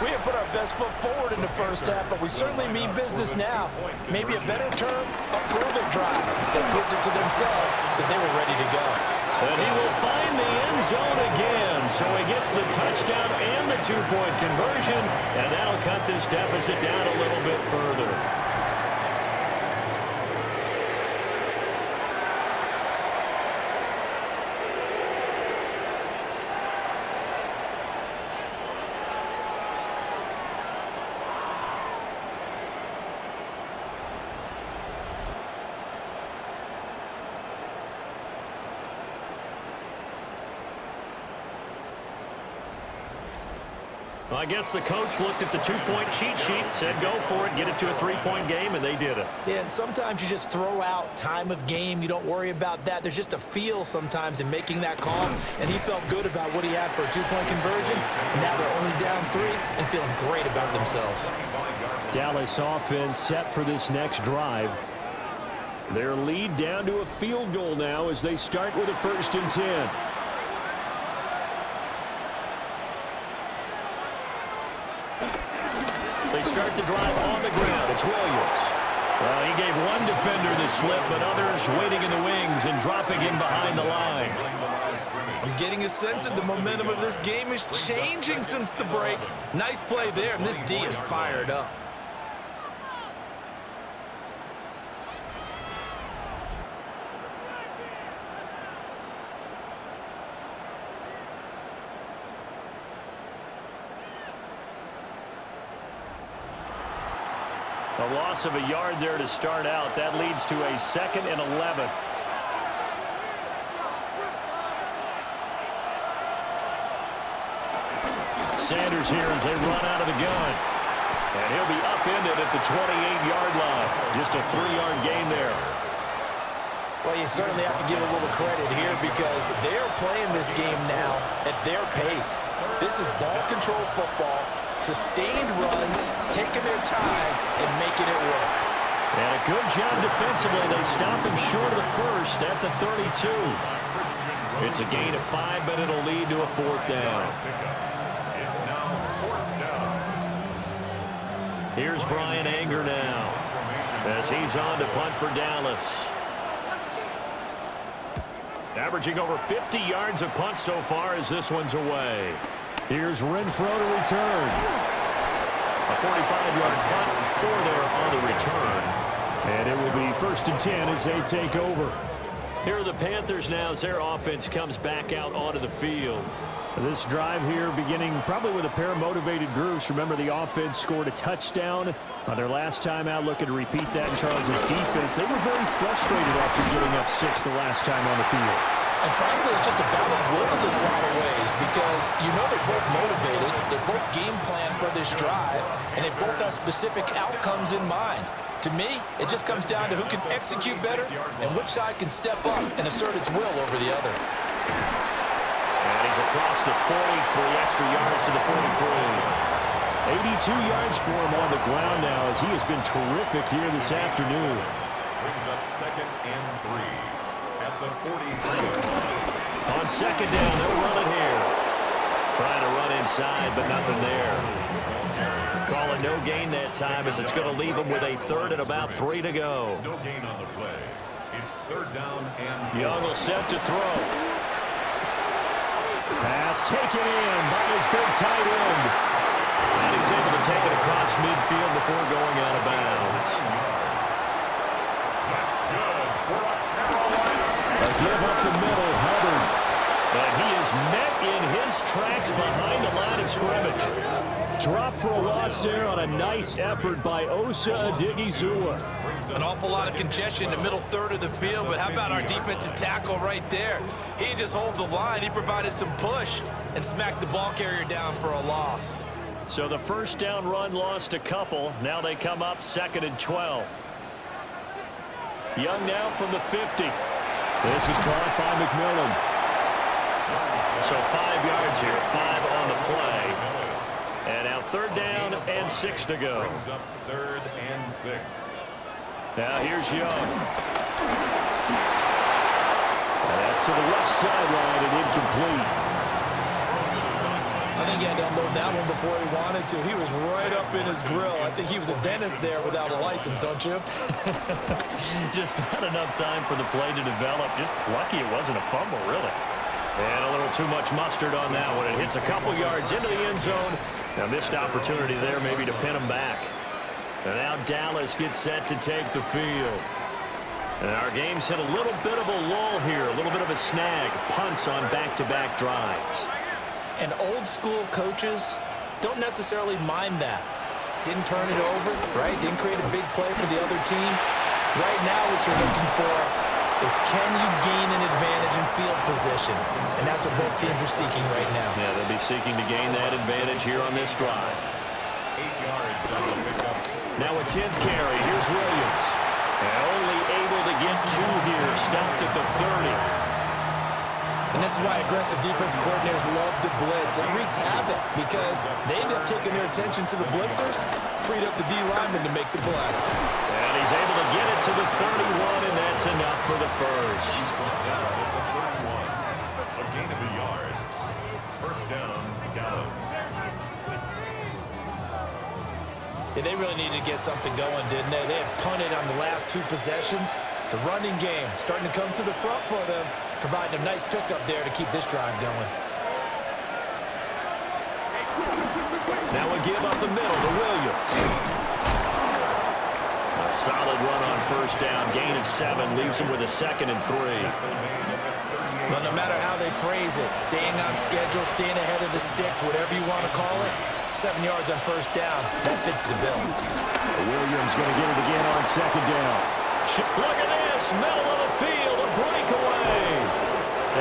we have put our best foot forward in the first half, but we certainly mean business now. Maybe a better term, a prove-it drive. They proved it to themselves that they were ready to go. And he will find the end zone again. So he gets the touchdown and the 2-point conversion, and that'll cut this deficit down a little bit further. Well, I guess the coach looked at the 2-point cheat sheet, said go for it, get it to a 3-point game, and they did it. Yeah, and sometimes you just throw out time of game. You don't worry about that. There's just a feel sometimes in making that call, and he felt good about what he had for a 2-point conversion, and now they're only down 3 and feeling great about themselves. Dallas offense set for this next drive. Their lead down to a field goal now as they start with a 1st and 10. They start the drive on the ground. It's Williams. Well, he gave one defender the slip, but others waiting in the wings and dropping him behind the line. I'm getting a sense that the momentum of this game is changing since the break. Nice play there, and this D is fired up. A loss of a yard there to start out. That leads to a 2nd and 11. Sanders here as they run out of the gun. And he'll be upended at the 28-yard line. Just a 3-yard gain there. Well, you certainly have to give a little credit here because they're playing this game now at their pace. This is ball control football. Sustained runs, taking their time, and making it work. And a good job defensively. They stop him short of the 1st at the 32. It's a gain of 5, but it'll lead to a 4th down. It's now 4th down. Here's Brian Anger now as he's on to punt for Dallas. Averaging over 50 yards of punt so far as this one's away. Here's Renfro to return. A 45-yard punt, 4 there on the return. And it will be 1st and 10 as they take over. Here are the Panthers now as their offense comes back out onto the field. This drive here beginning probably with a pair of motivated groups. Remember, the offense scored a touchdown on their last time out, looking to repeat that in Charles' defense. They were very frustrated after giving up 6 the last time on the field. And frankly, it's just a battle of wills in a lot of ways because you know they're both motivated, they both game plan for this drive, and they both have specific outcomes in mind. To me, it just comes down to who can execute better and which side can step up and assert its will over the other. And he's across the 40, 3 extra yards to the 43. 82 yards for him on the ground now as he has been terrific here this afternoon. Brings up 2nd and 3 at the 43. On 2nd down, they'll run it here. Trying to run inside, but nothing there. Call it no gain that time as it's going to leave them with a 3rd and about 3 to go. No gain on the play. It's 3rd down and Young will set to throw. Pass taken in by his big tight end. And he's able to take it across midfield before going out of bounds. that's good for a Carolina. A give up the middle, Hubbard. And he is met in his tracks behind the line of scrimmage. Drop for a loss there on a nice effort by Osa Odighizuwa. An awful lot of congestion in the middle third of the field, but how about our defensive tackle right there? He didn't just hold the line, he provided some push and smacked the ball carrier down for a loss. So the first down run lost a couple. Now they come up 2nd and 12. Young now from the 50. This is caught by McMillan. So 5 yards here, 5 on the play. And now 3rd down and 6 to go. Brings up 3rd and 6. Now here's Young. And that's to the left sideline and incomplete. I think he had to unload that one before he wanted to. He was right up in his grill. I think he was a dentist there without a license, don't you? Just not enough time for the play to develop. Just lucky it wasn't a fumble, really. And a little too much mustard on that one. It hits a couple yards into the end zone. Now missed opportunity there maybe to pin him back. And now Dallas gets set to take the field. And our game's hit a little bit of a lull here, a little bit of a snag. Punts on back-to-back drives. And old school coaches don't necessarily mind that. Didn't turn it over, right? Didn't create a big play for the other team. Right now what you're looking for is can you gain an advantage in field position? And that's what both teams are seeking right now. Yeah, they'll be seeking to gain that advantage here on this drive. 8 yards on the pickup. Now a 10th carry. Here's Williams. And only able to get 2 here. Stopped at the 30. And this is why aggressive defensive coordinators love to blitz. It wreaks havoc because they end up taking their attention to the blitzers, freed up the D lineman to make the play. And he's able to get it to the 31, and that's enough for the first. Down at the 31. A gain of a yard. First down, Dallas. Yeah, they really needed to get something going, didn't they? They had punted on the last 2 possessions. The running game starting to come to the front for them, providing a nice pickup there to keep this drive going. Now we give up the middle to Williams. A solid run on first down. Gain of 7 leaves him with a 2nd and 3. Well, no matter how they phrase it, staying on schedule, staying ahead of the sticks, whatever you want to call it, 7 yards on first down, that fits the bill. Williams going to get it again on 2nd down. Look at this, middle of the field, a breakaway.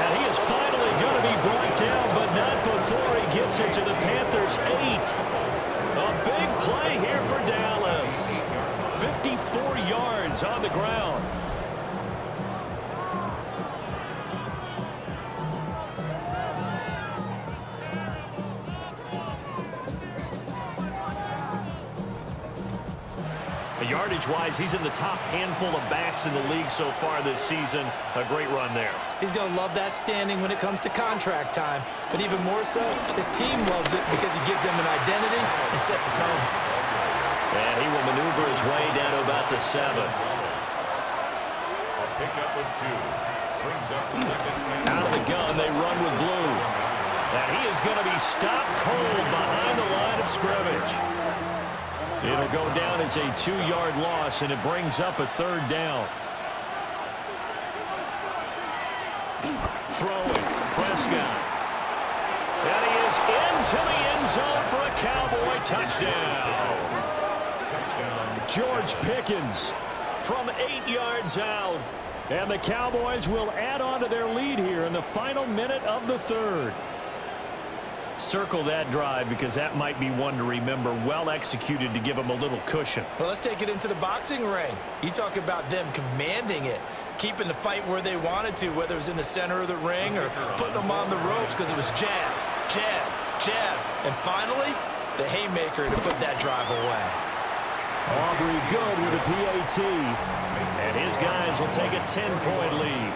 And he is finally going to be brought down, but not before he gets it to the Panthers' 8. A big play here for Dallas. 54 yards on the ground. Yardage-wise, he's in the top handful of backs in the league so far this season. A great run there. He's going to love that standing when it comes to contract time. But even more so, his team loves it because he gives them an identity and sets a tone. And he will maneuver his way down to about the 7. A pickup of 2. Brings up 2nd. Out of the gun, they run with blue. And he is going to be stopped cold behind the line of scrimmage. It'll go down as a 2-yard loss, and it brings up a 3rd down. Throwing. Prescott. And he is into the end zone for a Cowboy touchdown. George Pickens from 8 yards out. And the Cowboys will add on to their lead here in the final minute of the third. Circle that drive because that might be one to remember. Well executed to give them a little cushion. Well, let's take it into the boxing ring. You talk about them commanding it, keeping the fight where they wanted to, whether it was in the center of the ring or putting them on the ropes because it was jab, jab, jab. And finally, the haymaker to put that drive away. Aubrey good with a PAT. And his guys will take a 10-point lead.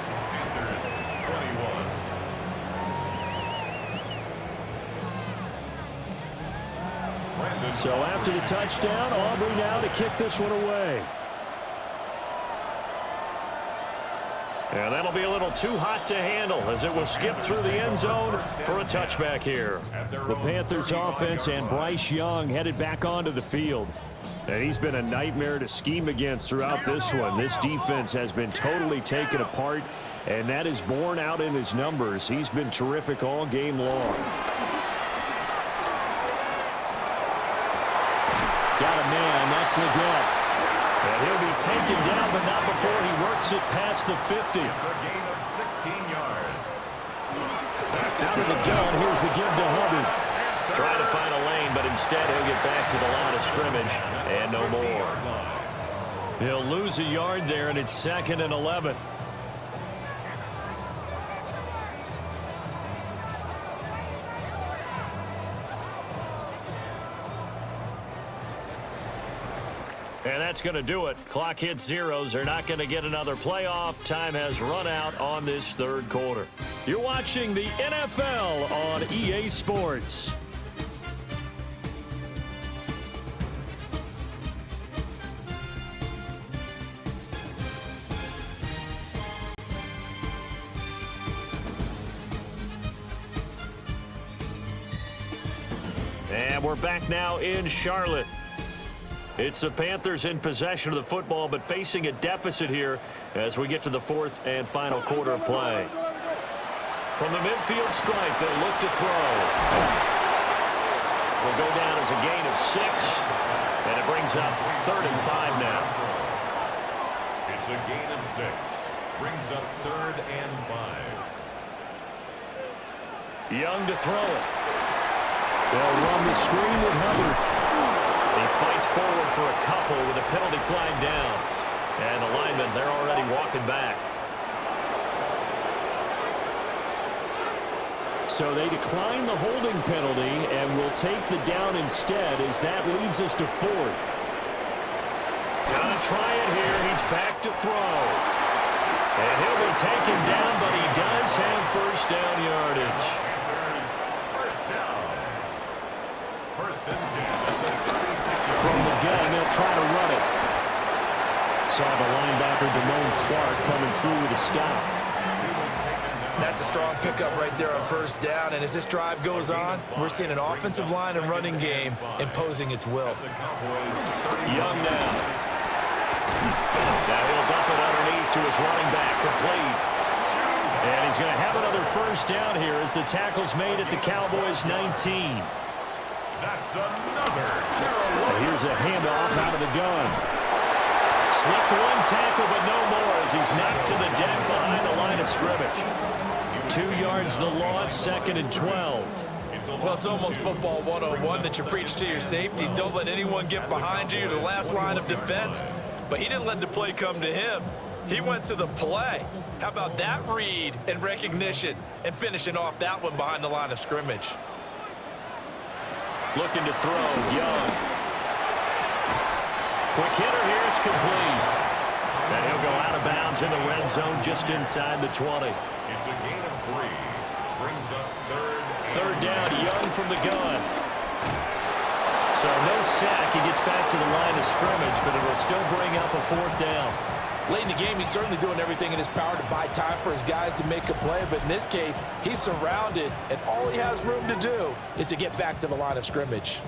So after the touchdown, Aubrey now to kick this one away. And that'll be a little too hot to handle as it will skip through the end zone for a touchback here. The Panthers offense and Bryce Young headed back onto the field. And he's been a nightmare to scheme against throughout this one. This defense has been totally taken apart, and that is borne out in his numbers. He's been terrific all game long. Got a man, that's Leggett. And he'll be taken down, but not before he works it past the 50. It's a gain of 16 yards. Out of the gun, here's the give to Hubbard. Trying to find a lane, but instead he'll get back to the line of scrimmage and no more. He'll lose a yard there, and it's 2nd and 11. And that's going to do it. Clock hits zeros. They're not going to get another playoff. Time has run out on this third quarter. You're watching the NFL on EA Sports. And we're back now in Charlotte. It's the Panthers in possession of the football, but facing a deficit here as we get to the fourth and final quarter of play. From the midfield stripe, they'll look to throw. Will go down as a gain of 6, and it brings up 3rd and 5 now. It's a gain of 6. Brings up 3rd and 5. Young to throw it. They'll run the screen with Hubbard. He fights forward for a couple with a penalty flag down. And the linemen, they're already walking back. So they decline the holding penalty and will take the down instead as that leads us to 4th. Gonna try it here. He's back to throw. And he'll be taken down, but he does have first down yardage. First down. 1st and 10. From the gun, they'll try to run it. Saw the linebacker, Damone Clark, coming through with a stop. That's a strong pickup right there on 1st down, and as this drive goes on, we're seeing an offensive line and running game imposing its will. Young now. Now he'll dump it underneath to his running back, complete. And he's going to have another first down here as the tackle's made at the Cowboys' 19. That's another. And here's a handoff out of the gun. Slipped one tackle, but no more as he's knocked to the deck behind the line of scrimmage. 2 yards the loss, 2nd and 12. Well, it's almost football 101 that you preach to your safeties. Don't let anyone get behind you. You're the last line of defense. But he didn't let the play come to him. He went to the play. How about that read and recognition and finishing off that one behind the line of scrimmage? Looking to throw, Young. Quick hitter here, it's complete. And he'll go out of bounds in the red zone just inside the 20. It's a gain of 3. Brings up 3rd down, Young from the gun. So no sack. He gets back to the line of scrimmage, but it'll still bring up a 4th down. Late in the game, he's certainly doing everything in his power to buy time for his guys to make a play. But in this case, he's surrounded, and all he has room to do is to get back to the line of scrimmage.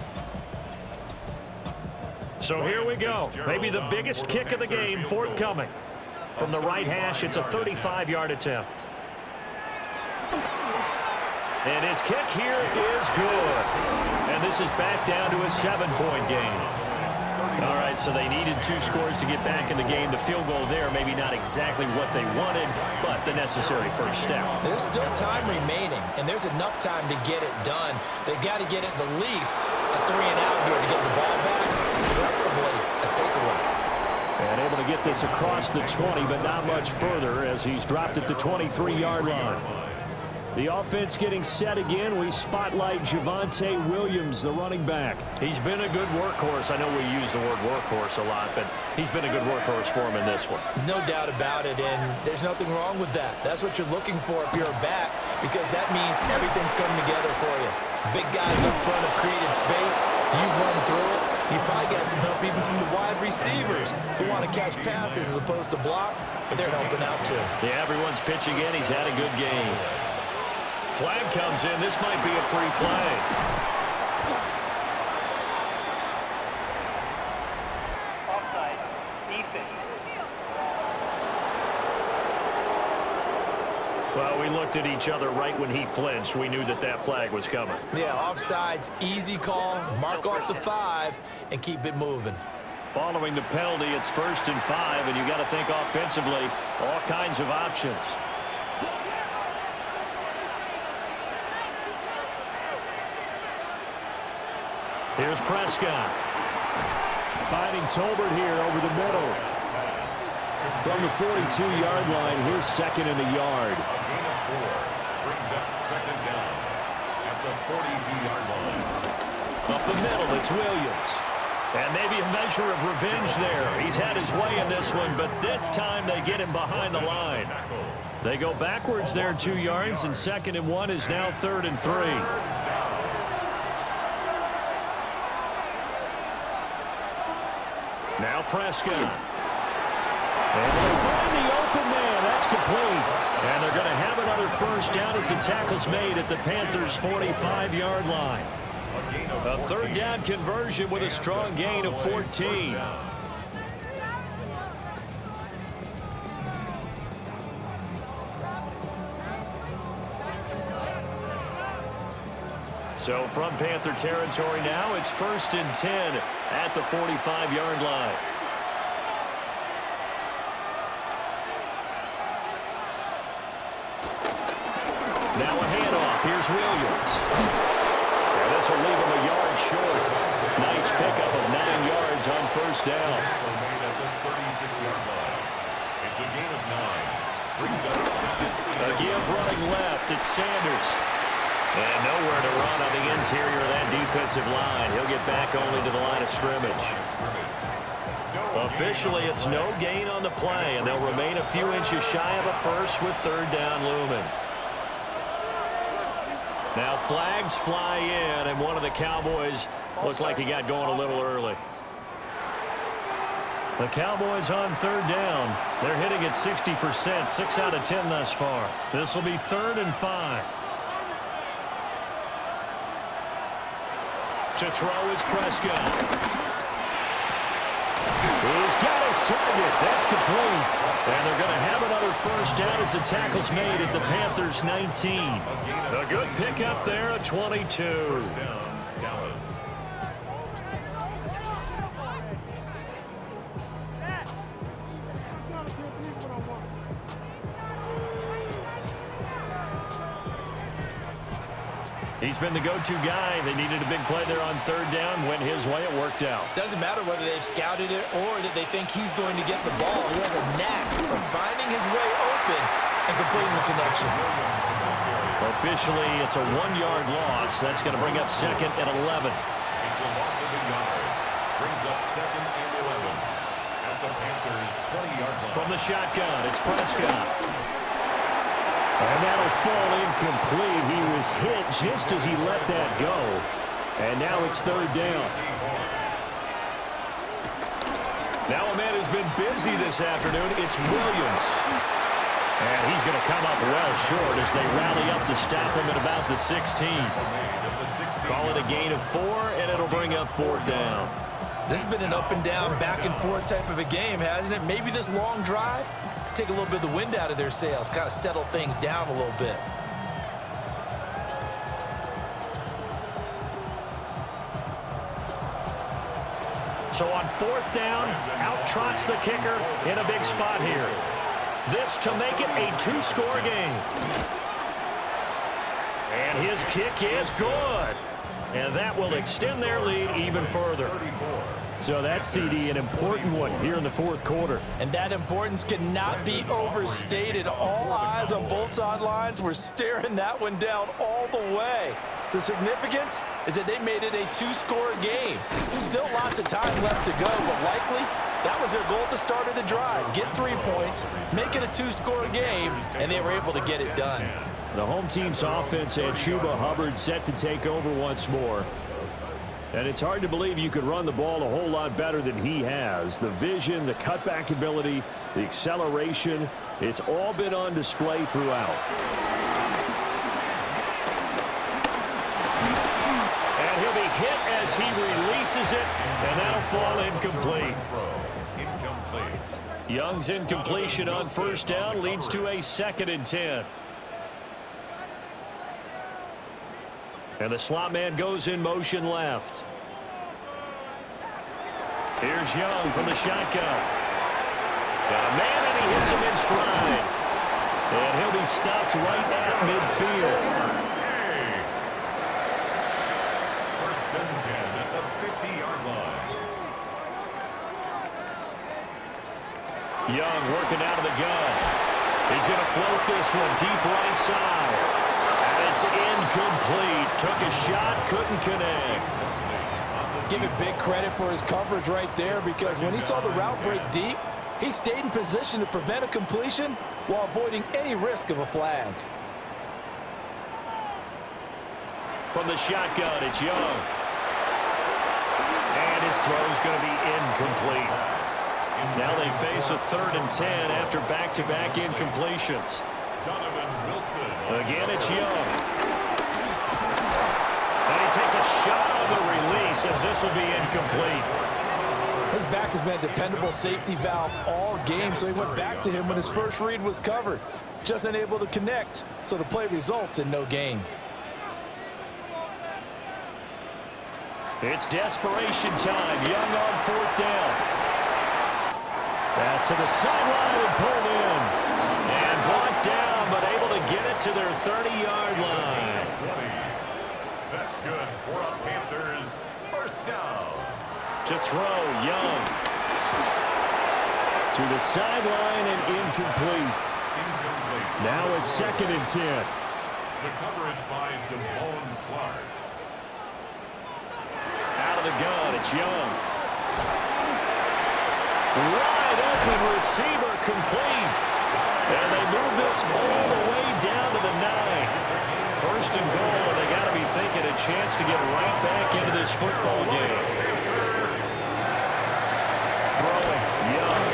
So here we go. Maybe the biggest kick of the game forthcoming. From the right hash, it's a 35-yard attempt. And his kick here is good. And this is back down to a 7-point game. All right, so they needed 2 scores to get back in the game. The field goal there, maybe not exactly what they wanted, but the necessary first step. There's still time remaining, and there's enough time to get it done. They've got to get at the least a 3-and-out here to get the ball back, preferably a takeaway. And able to get this across the 20, but not much further as he's dropped at the 23-yard line. The offense getting set again. We spotlight Javonte Williams, the running back. He's been a good workhorse. I know we use the word workhorse a lot, but he's been a good workhorse for him in this one. No doubt about it, and there's nothing wrong with that. That's what you're looking for if you're a back, because that means everything's coming together for you. Big guys up front have created space. You've run through it. You've probably got some help even from the wide receivers who want to catch passes as opposed to block, but they're helping out too. Yeah, everyone's pitching in. He's had a good game. Flag comes in. This might be a free play. Offside. Defense. Well, we looked at each other right when he flinched. We knew that that flag was coming. Yeah, offsides, easy call. Mark off the 5 and keep it moving. Following the penalty, it's 1st and 5, and you got to think offensively, all kinds of options. Here's Prescott. Finding Tolbert here over the middle. From the 42-yard line, here's 2nd and a yard. A gain of 4 brings up 2nd down at the 42-yard line. Up the middle, it's Williams. And maybe a measure of revenge there. He's had his way in this one, but this time they get him behind the line. They go backwards there 2 yards, and 2nd and 1 is now 3rd and 3. Now Prescott. And they'll find the open man. That's complete. And they're going to have another first down as the tackle's made at the Panthers' 45-yard line. A 3rd down conversion with a strong gain of 14. So from Panther territory now, it's 1st and 10 at the 45-yard line. Now a handoff. Here's Williams. And this will leave him a yard short. Nice pickup of 9 yards on 1st down. It's a gain of 9. Brings up 2nd. A give running left. It's Sanders. And nowhere to run on the interior of that defensive line. He'll get back only to the line of scrimmage. Officially, it's no gain on the play, and they'll remain a few inches shy of a first with 3rd down looming. Now flags fly in, and one of the Cowboys looked like he got going a little early. The Cowboys on 3rd down. They're hitting at 60%, 6 out of 10 thus far. This will be 3rd and 5. To throw is Prescott. He's got his target. That's complete. And they're going to have another first down as the tackle's made at the Panthers' 19. A good pickup there, a 22. First down, Dallas. He's been the go-to guy. They needed a big play there on 3rd down. Went his way. It worked out. Doesn't matter whether they've scouted it or that they think he's going to get the ball. He has a knack for finding his way open and completing the connection. Officially, it's a 1-yard loss. That's going to bring up 2nd and 11. It's a loss of a yard. Brings up 2nd and 11 at the Panthers' 20-yard line. From the shotgun, it's Prescott. And that'll fall incomplete. He was hit just as he let that go. And now it's 3rd down. Now a man who's been busy this afternoon. It's Williams. And he's going to come up well short as they rally up to stop him at about the 16. Call it a gain of 4, and it'll bring up 4th down. This has been an up and down, back and forth type of a game, hasn't it? Maybe this long drive, take a little bit of the wind out of their sails, kind of settle things down a little bit. So on 4th down, out trots the kicker in a big spot here. This to make it a 2-score game. And his kick is good. And that will extend their lead even further. So that's, CD, an important one here in the 4th quarter. And that importance cannot be overstated. All eyes on both sidelines were staring that one down all the way. The significance is that they made it a 2-score game. Still lots of time left to go, but likely that was their goal at the start of the drive. Get 3 points, make it a 2-score game, and they were able to get it done. The home team's offense and Chuba Hubbard set to take over once more. And it's hard to believe you could run the ball a whole lot better than he has. The vision, the cutback ability, the acceleration, it's all been on display throughout. And he'll be hit as he releases it, and that'll fall incomplete. Young's incompletion on 1st down leads to a 2nd and 10. And the slot man goes in motion left. Here's Young from the shotgun. Got a man, and he hits him in stride. And he'll be stopped right at midfield. 1st and 10 at the 50-yard line. Young working out of the gun. He's going to float this one deep right side. It's incomplete. Took a shot, couldn't connect. Give it big credit for his coverage right there, because when he saw the route break deep, he stayed in position to prevent a completion while avoiding any risk of a flag. From the shotgun, it's Young. And his throw's going to be incomplete. Now they face a 3rd and 10 after back-to-back incompletions. Again, it's Young. And he takes a shot on the release as this will be incomplete. His back has been a dependable safety valve all game, so he went back to him when his first read was covered. Just unable to connect, so the play results in no gain. It's desperation time. Young on 4th down. Pass to the sideline and pulled in. And blocked down, but able to get it to their 30-yard line. That's good for a Panthers 1st down. To throw, Young. To the sideline and incomplete. Now a 2nd and 10. The coverage by Devon Clark. Out of the gun, it's Young. Wide open receiver, complete. And they move this all the way down to the 9. 1st and goal, and they got to be thinking a chance to get right back into this football game. Throwing, Young.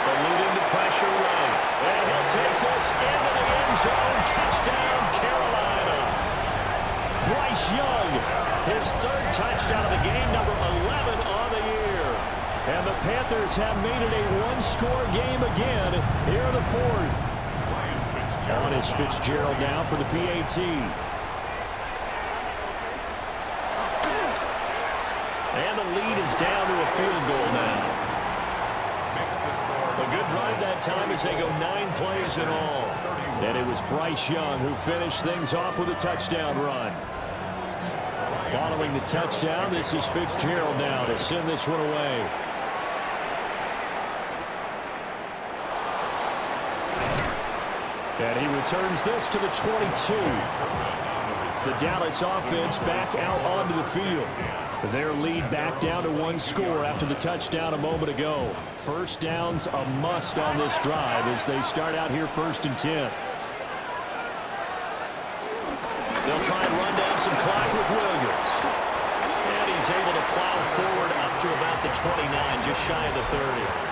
Eluding the pressure right. And he'll take this into the end zone. Touchdown, Carolina. Bryce Young, his 3rd touchdown of the game, number 11 on the year. And the Panthers have made it a 1-score game again here in the 4th. On is Fitzgerald now for the PAT. And the lead is down to a field goal now. A good drive that time as they go 9 plays in all. And it was Bryce Young who finished things off with a touchdown run. Following the touchdown, this is Fitzgerald now to send this one away. And he returns this to the 22. The Dallas offense back out onto the field. Their lead back down to 1 score after the touchdown a moment ago. 1st down's a must on this drive as they start out here 1st and 10. They'll try and run down some clock with Williams. And he's able to plow forward up to about the 29, just shy of the 30.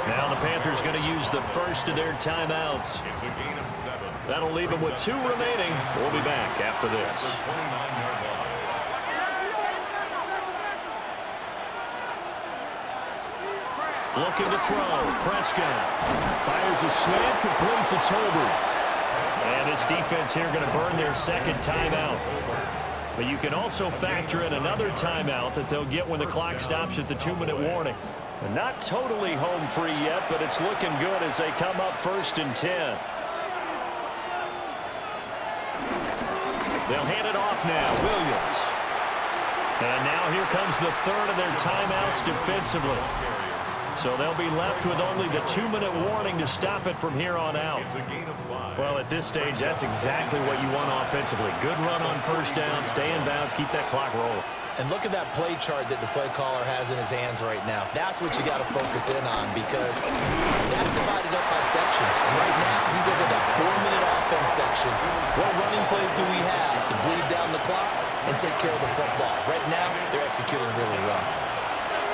Now the Panthers going to use the first of their timeouts. It's a gain of 7. That'll leave them with 2 remaining. We'll be back after this. Looking to throw. Prescott fires a slant, complete to Tolbert. And this defense here going to burn their 2nd timeout. But you can also factor in another timeout that they'll get when the clock stops at the 2-minute warning. And not totally home free yet, but it's looking good as they come up 1st and 10. They'll hand it off now. Williams. And now here comes the third of their timeouts defensively. So they'll be left with only the 2-minute warning to stop it from here on out. Well, at this stage, that's exactly what you want offensively. Good run on 1st down, stay in bounds, keep that clock rolling. And look at that play chart that the play caller has in his hands right now. That's what you got to focus in on because that's divided up by sections. And right now, he's looking at that 4-minute offense section. What running plays do we have to bleed down the clock and take care of the football? Right now, they're executing really well.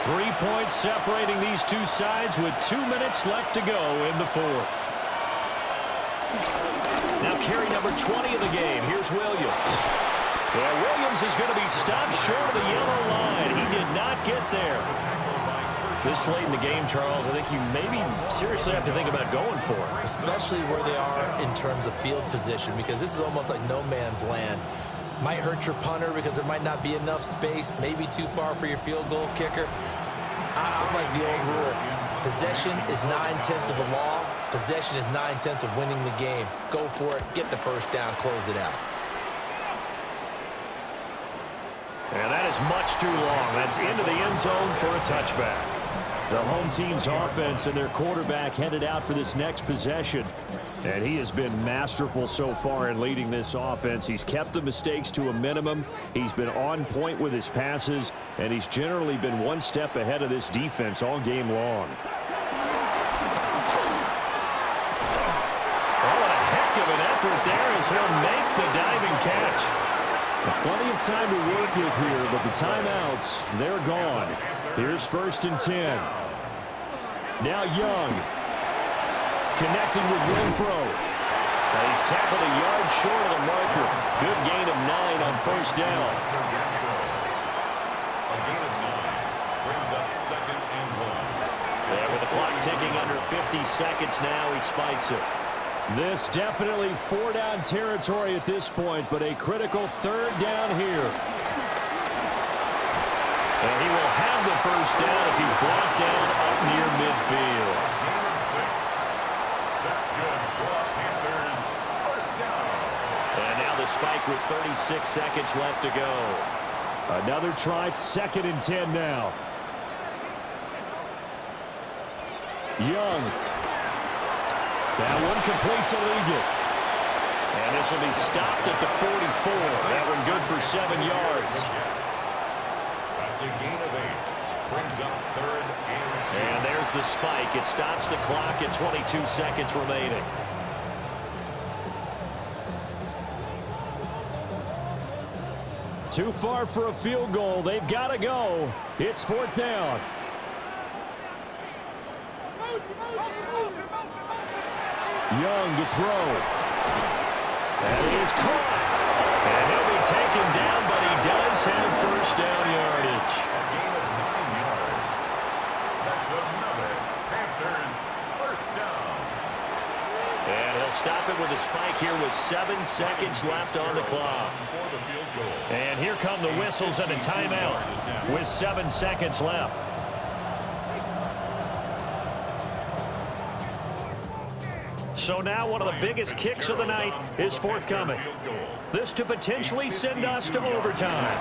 3 points separating these two sides with 2 minutes left to go in the 4th. Now carry number 20 of the game. Here's Williams. Yeah, Williams is going to be stopped short of the yellow line. He did not get there. This late in the game, Charles, I think you maybe seriously have to think about going for it. Especially where they are in terms of field position because this is almost like no man's land. Might hurt your punter because there might not be enough space, maybe too far for your field goal kicker. I'm like the old rule. Possession is 9/10 of the law. Possession is 9/10 of winning the game. Go for it, get the 1st down, close it out. And that is much too long. That's into the end zone for a touchback. The home team's offense and their quarterback headed out for this next possession. And he has been masterful so far in leading this offense. He's kept the mistakes to a minimum. He's been on point with his passes. And he's generally been one step ahead of this defense all game long. Oh, what a heck of an effort there as he'll make the diving catch. Plenty of time to work with here, but the timeouts, they're gone. Here's 1st and 10. Now Young. Connecting with Renfro. He's tackled a yard short of the marker. Good gain of 9 on 1st down. A gain of 9 brings up 2nd and 1. Yeah, with the clock ticking under 50 seconds now, he spikes it. This definitely 4-down territory at this point, but a critical 3rd down here. And he will have the 1st down as he's brought down up near midfield. Gain of 6. That's good for the Panthers. 1st down. And now the spike with 36 seconds left to go. Another try, 2nd and 10 now. Young. That one complete to Ligon. And this will be stopped at the 44. That one good for 7 yards. That's a gain of 8. Brings up 3rd and 2. And there's the spike. It stops the clock at 22 seconds remaining. Too far for a field goal. They've got to go. It's 4th down. Young to throw. And he is caught. And he'll be taken down, but he does have 1st down yardage. A gain of 9 yards. That's another Panthers 1st down. And he'll stop it with a spike here with 7 seconds left on the clock. For the field goal. And here come the whistles and a timeout with 7 seconds left. So now one of the biggest kicks of the night is forthcoming. This to potentially send us to overtime.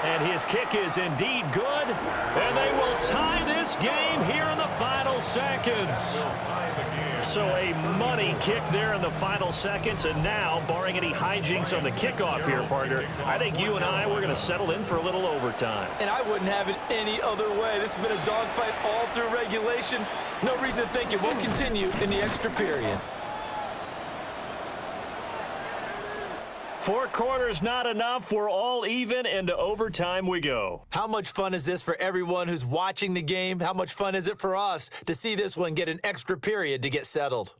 And his kick is indeed good. And they will tie this game here in the final seconds. So a money kick there in the final seconds. And now, barring any hijinks on the kickoff here, partner, I think you and I, we're going to settle in for a little overtime. And I wouldn't have it any other way. This has been a dogfight all through regulation. No reason to think it won't continue in the extra period. 4 quarters not enough. We're all even, and to overtime we go. How much fun is this for everyone who's watching the game? How much fun is it for us to see this one get an extra period to get settled?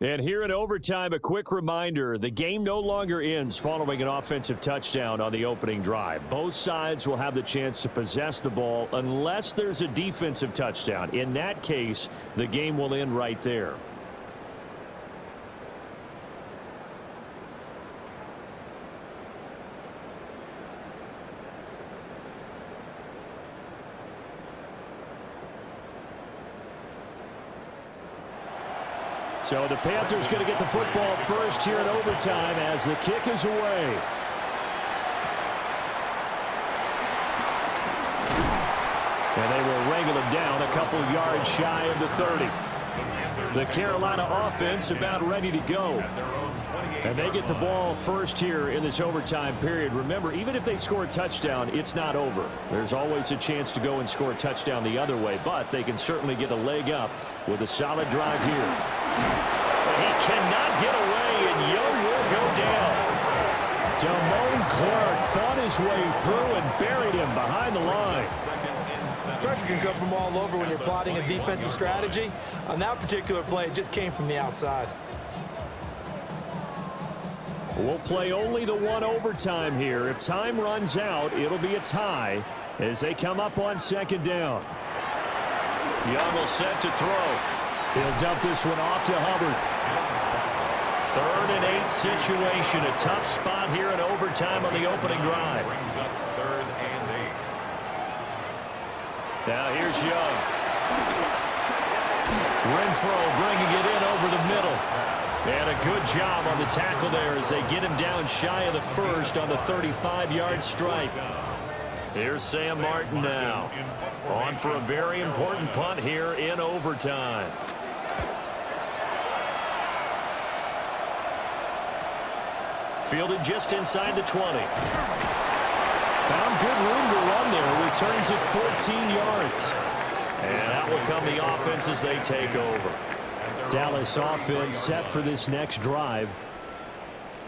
And here in overtime, a quick reminder, the game no longer ends following an offensive touchdown on the opening drive. Both sides will have the chance to possess the ball unless there's a defensive touchdown. In that case, the game will end right there. So the Panthers going to get the football first here in overtime as the kick is away. And they will wrangle him down a couple yards shy of the 30. The Carolina offense about ready to go. And they get the ball first here in this overtime period. Remember, even if they score a touchdown, it's not over. There's always a chance to go and score a touchdown the other way, but they can certainly get a leg up with a solid drive here. He cannot get away, and Young will go down. Damone Clark fought his way through and buried him behind the line. Pressure can come from all over when you're plotting a defensive strategy. On that particular play, it just came from the outside. We'll play only the one overtime here. If time runs out, it'll be a tie as they come up on second down. Young will set to throw. He'll dump this one off to Hubbard. 3rd and 8 situation. A tough spot here in overtime on the opening drive. Brings up 3rd and 8. Now here's Young. Renfro bringing it in over the middle. And a good job on the tackle there as they get him down shy of the first on the 35-yard strike. Here's Sam Martin now. On for a very important punt here in overtime. Fielded just inside the 20. Found good room to run there. Returns it 14 yards. And out will come the offense as they take over. Dallas offense set for this next drive.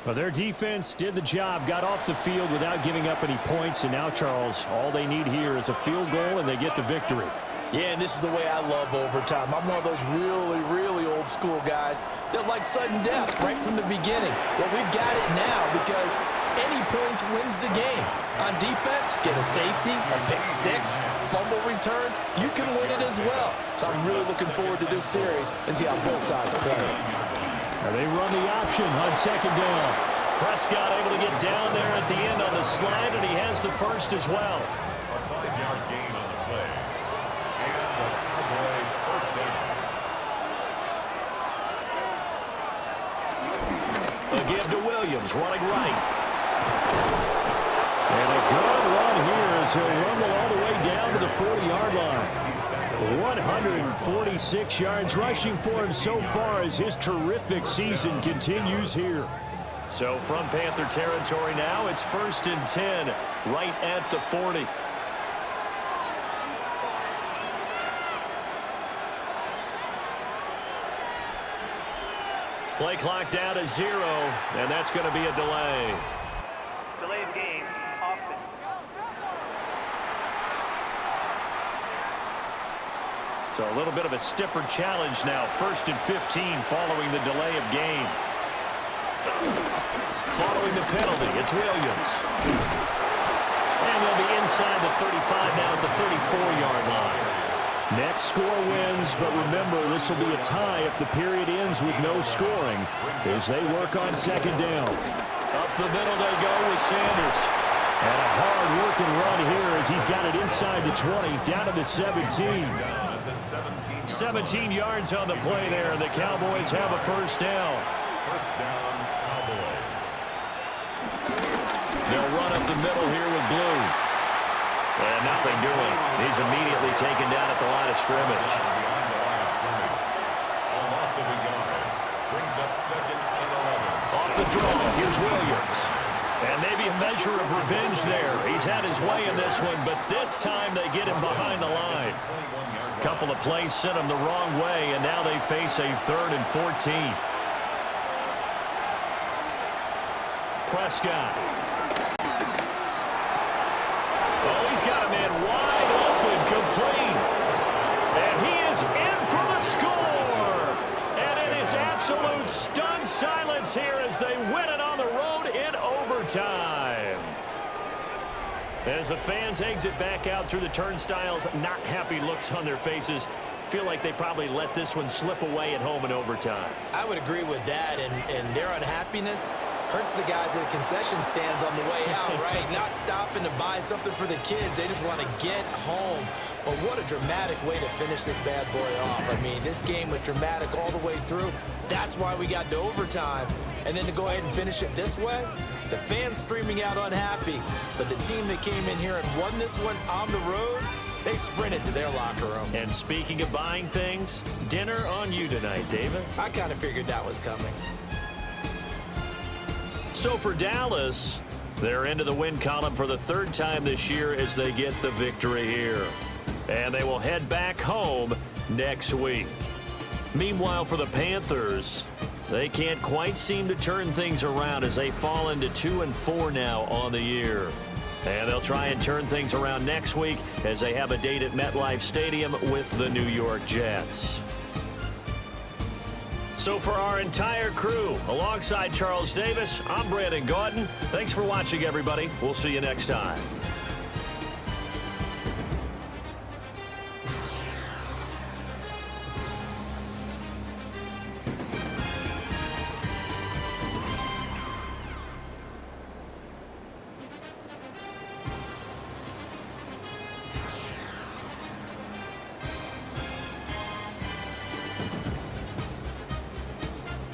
Well, their defense did the job, got off the field without giving up any points, and now, Charles, all they need here is a field goal, and they get the victory. Yeah, and this is the way I love overtime. I'm one of those really, really old school guys that like sudden death right from the beginning. Well, we've got it now because any points wins the game. On defense, get a safety, a pick six, fumble return, you can win it as well. So I'm really looking forward to this series and see how both sides play. Now they run the option on second down. Prescott able to get down there at the end on the slide, and he has the first as well. A 5-yard gain on the play. And the Cowboys first down. A give to Williams, running right. And a good run here as he'll rumble all the way down to the 40-yard line. 146 yards rushing for him so far as his terrific season continues here. So from Panther territory now, it's 1st and 10 right at the 40. Play clock down to 0, and that's going to be a delay. Delay of game, offense. So a little bit of a stiffer challenge now. 1st and 15 following the delay of game. Following the penalty, it's Williams. And they'll be inside the 35 now at the 34-yard line. Next score wins, but remember, this will be a tie if the period ends with no scoring as they work on second down. Up the middle they go with Sanders. And a hard-working run here as he's got it inside the 20, down to the 17. 17 yards on the play there. The Cowboys have a first down. First down, Cowboys. They'll run up the middle here with Blue. And nothing doing. He's immediately taken down at the line of scrimmage. Behind the line of scrimmage. A loss of a yard. Brings up 2nd and 11. Off the draw, here's Williams. And maybe a measure of revenge there. He's had his way in this one, but this time they get him behind the line. A couple of plays sent him the wrong way, and now they face a 3rd and 14. Prescott. Oh, he's got a man wide open, complete. And he is in for the score. And it is is absolute stunned silence here as they win it on the road in overtime. As the fans exit back out through the turnstiles, not happy looks on their faces. Feel like they probably let this one slip away at home in overtime. I would agree with that, and their unhappiness hurts the guys at the concession stands on the way out, right? Not stopping to buy something for the kids. They just want to get home. But what a dramatic way to finish this bad boy off. I mean, this game was dramatic all the way through. That's why we got to overtime. And then to go ahead and finish it this way, the fans streaming out unhappy. But the team that came in here and won this one on the road, they sprinted to their locker room. And speaking of buying things, dinner on you tonight, David. I kind of figured that was coming. So for Dallas, they're into the win column for the third time this year as they get the victory here. And they will head back home next week. Meanwhile, for the Panthers, they can't quite seem to turn things around as they fall into 2-4 now on the year. And they'll try and turn things around next week as they have a date at MetLife Stadium with the New York Jets. So for our entire crew, alongside Charles Davis, I'm Brandon Gaudin. Thanks for watching, everybody. We'll see you next time.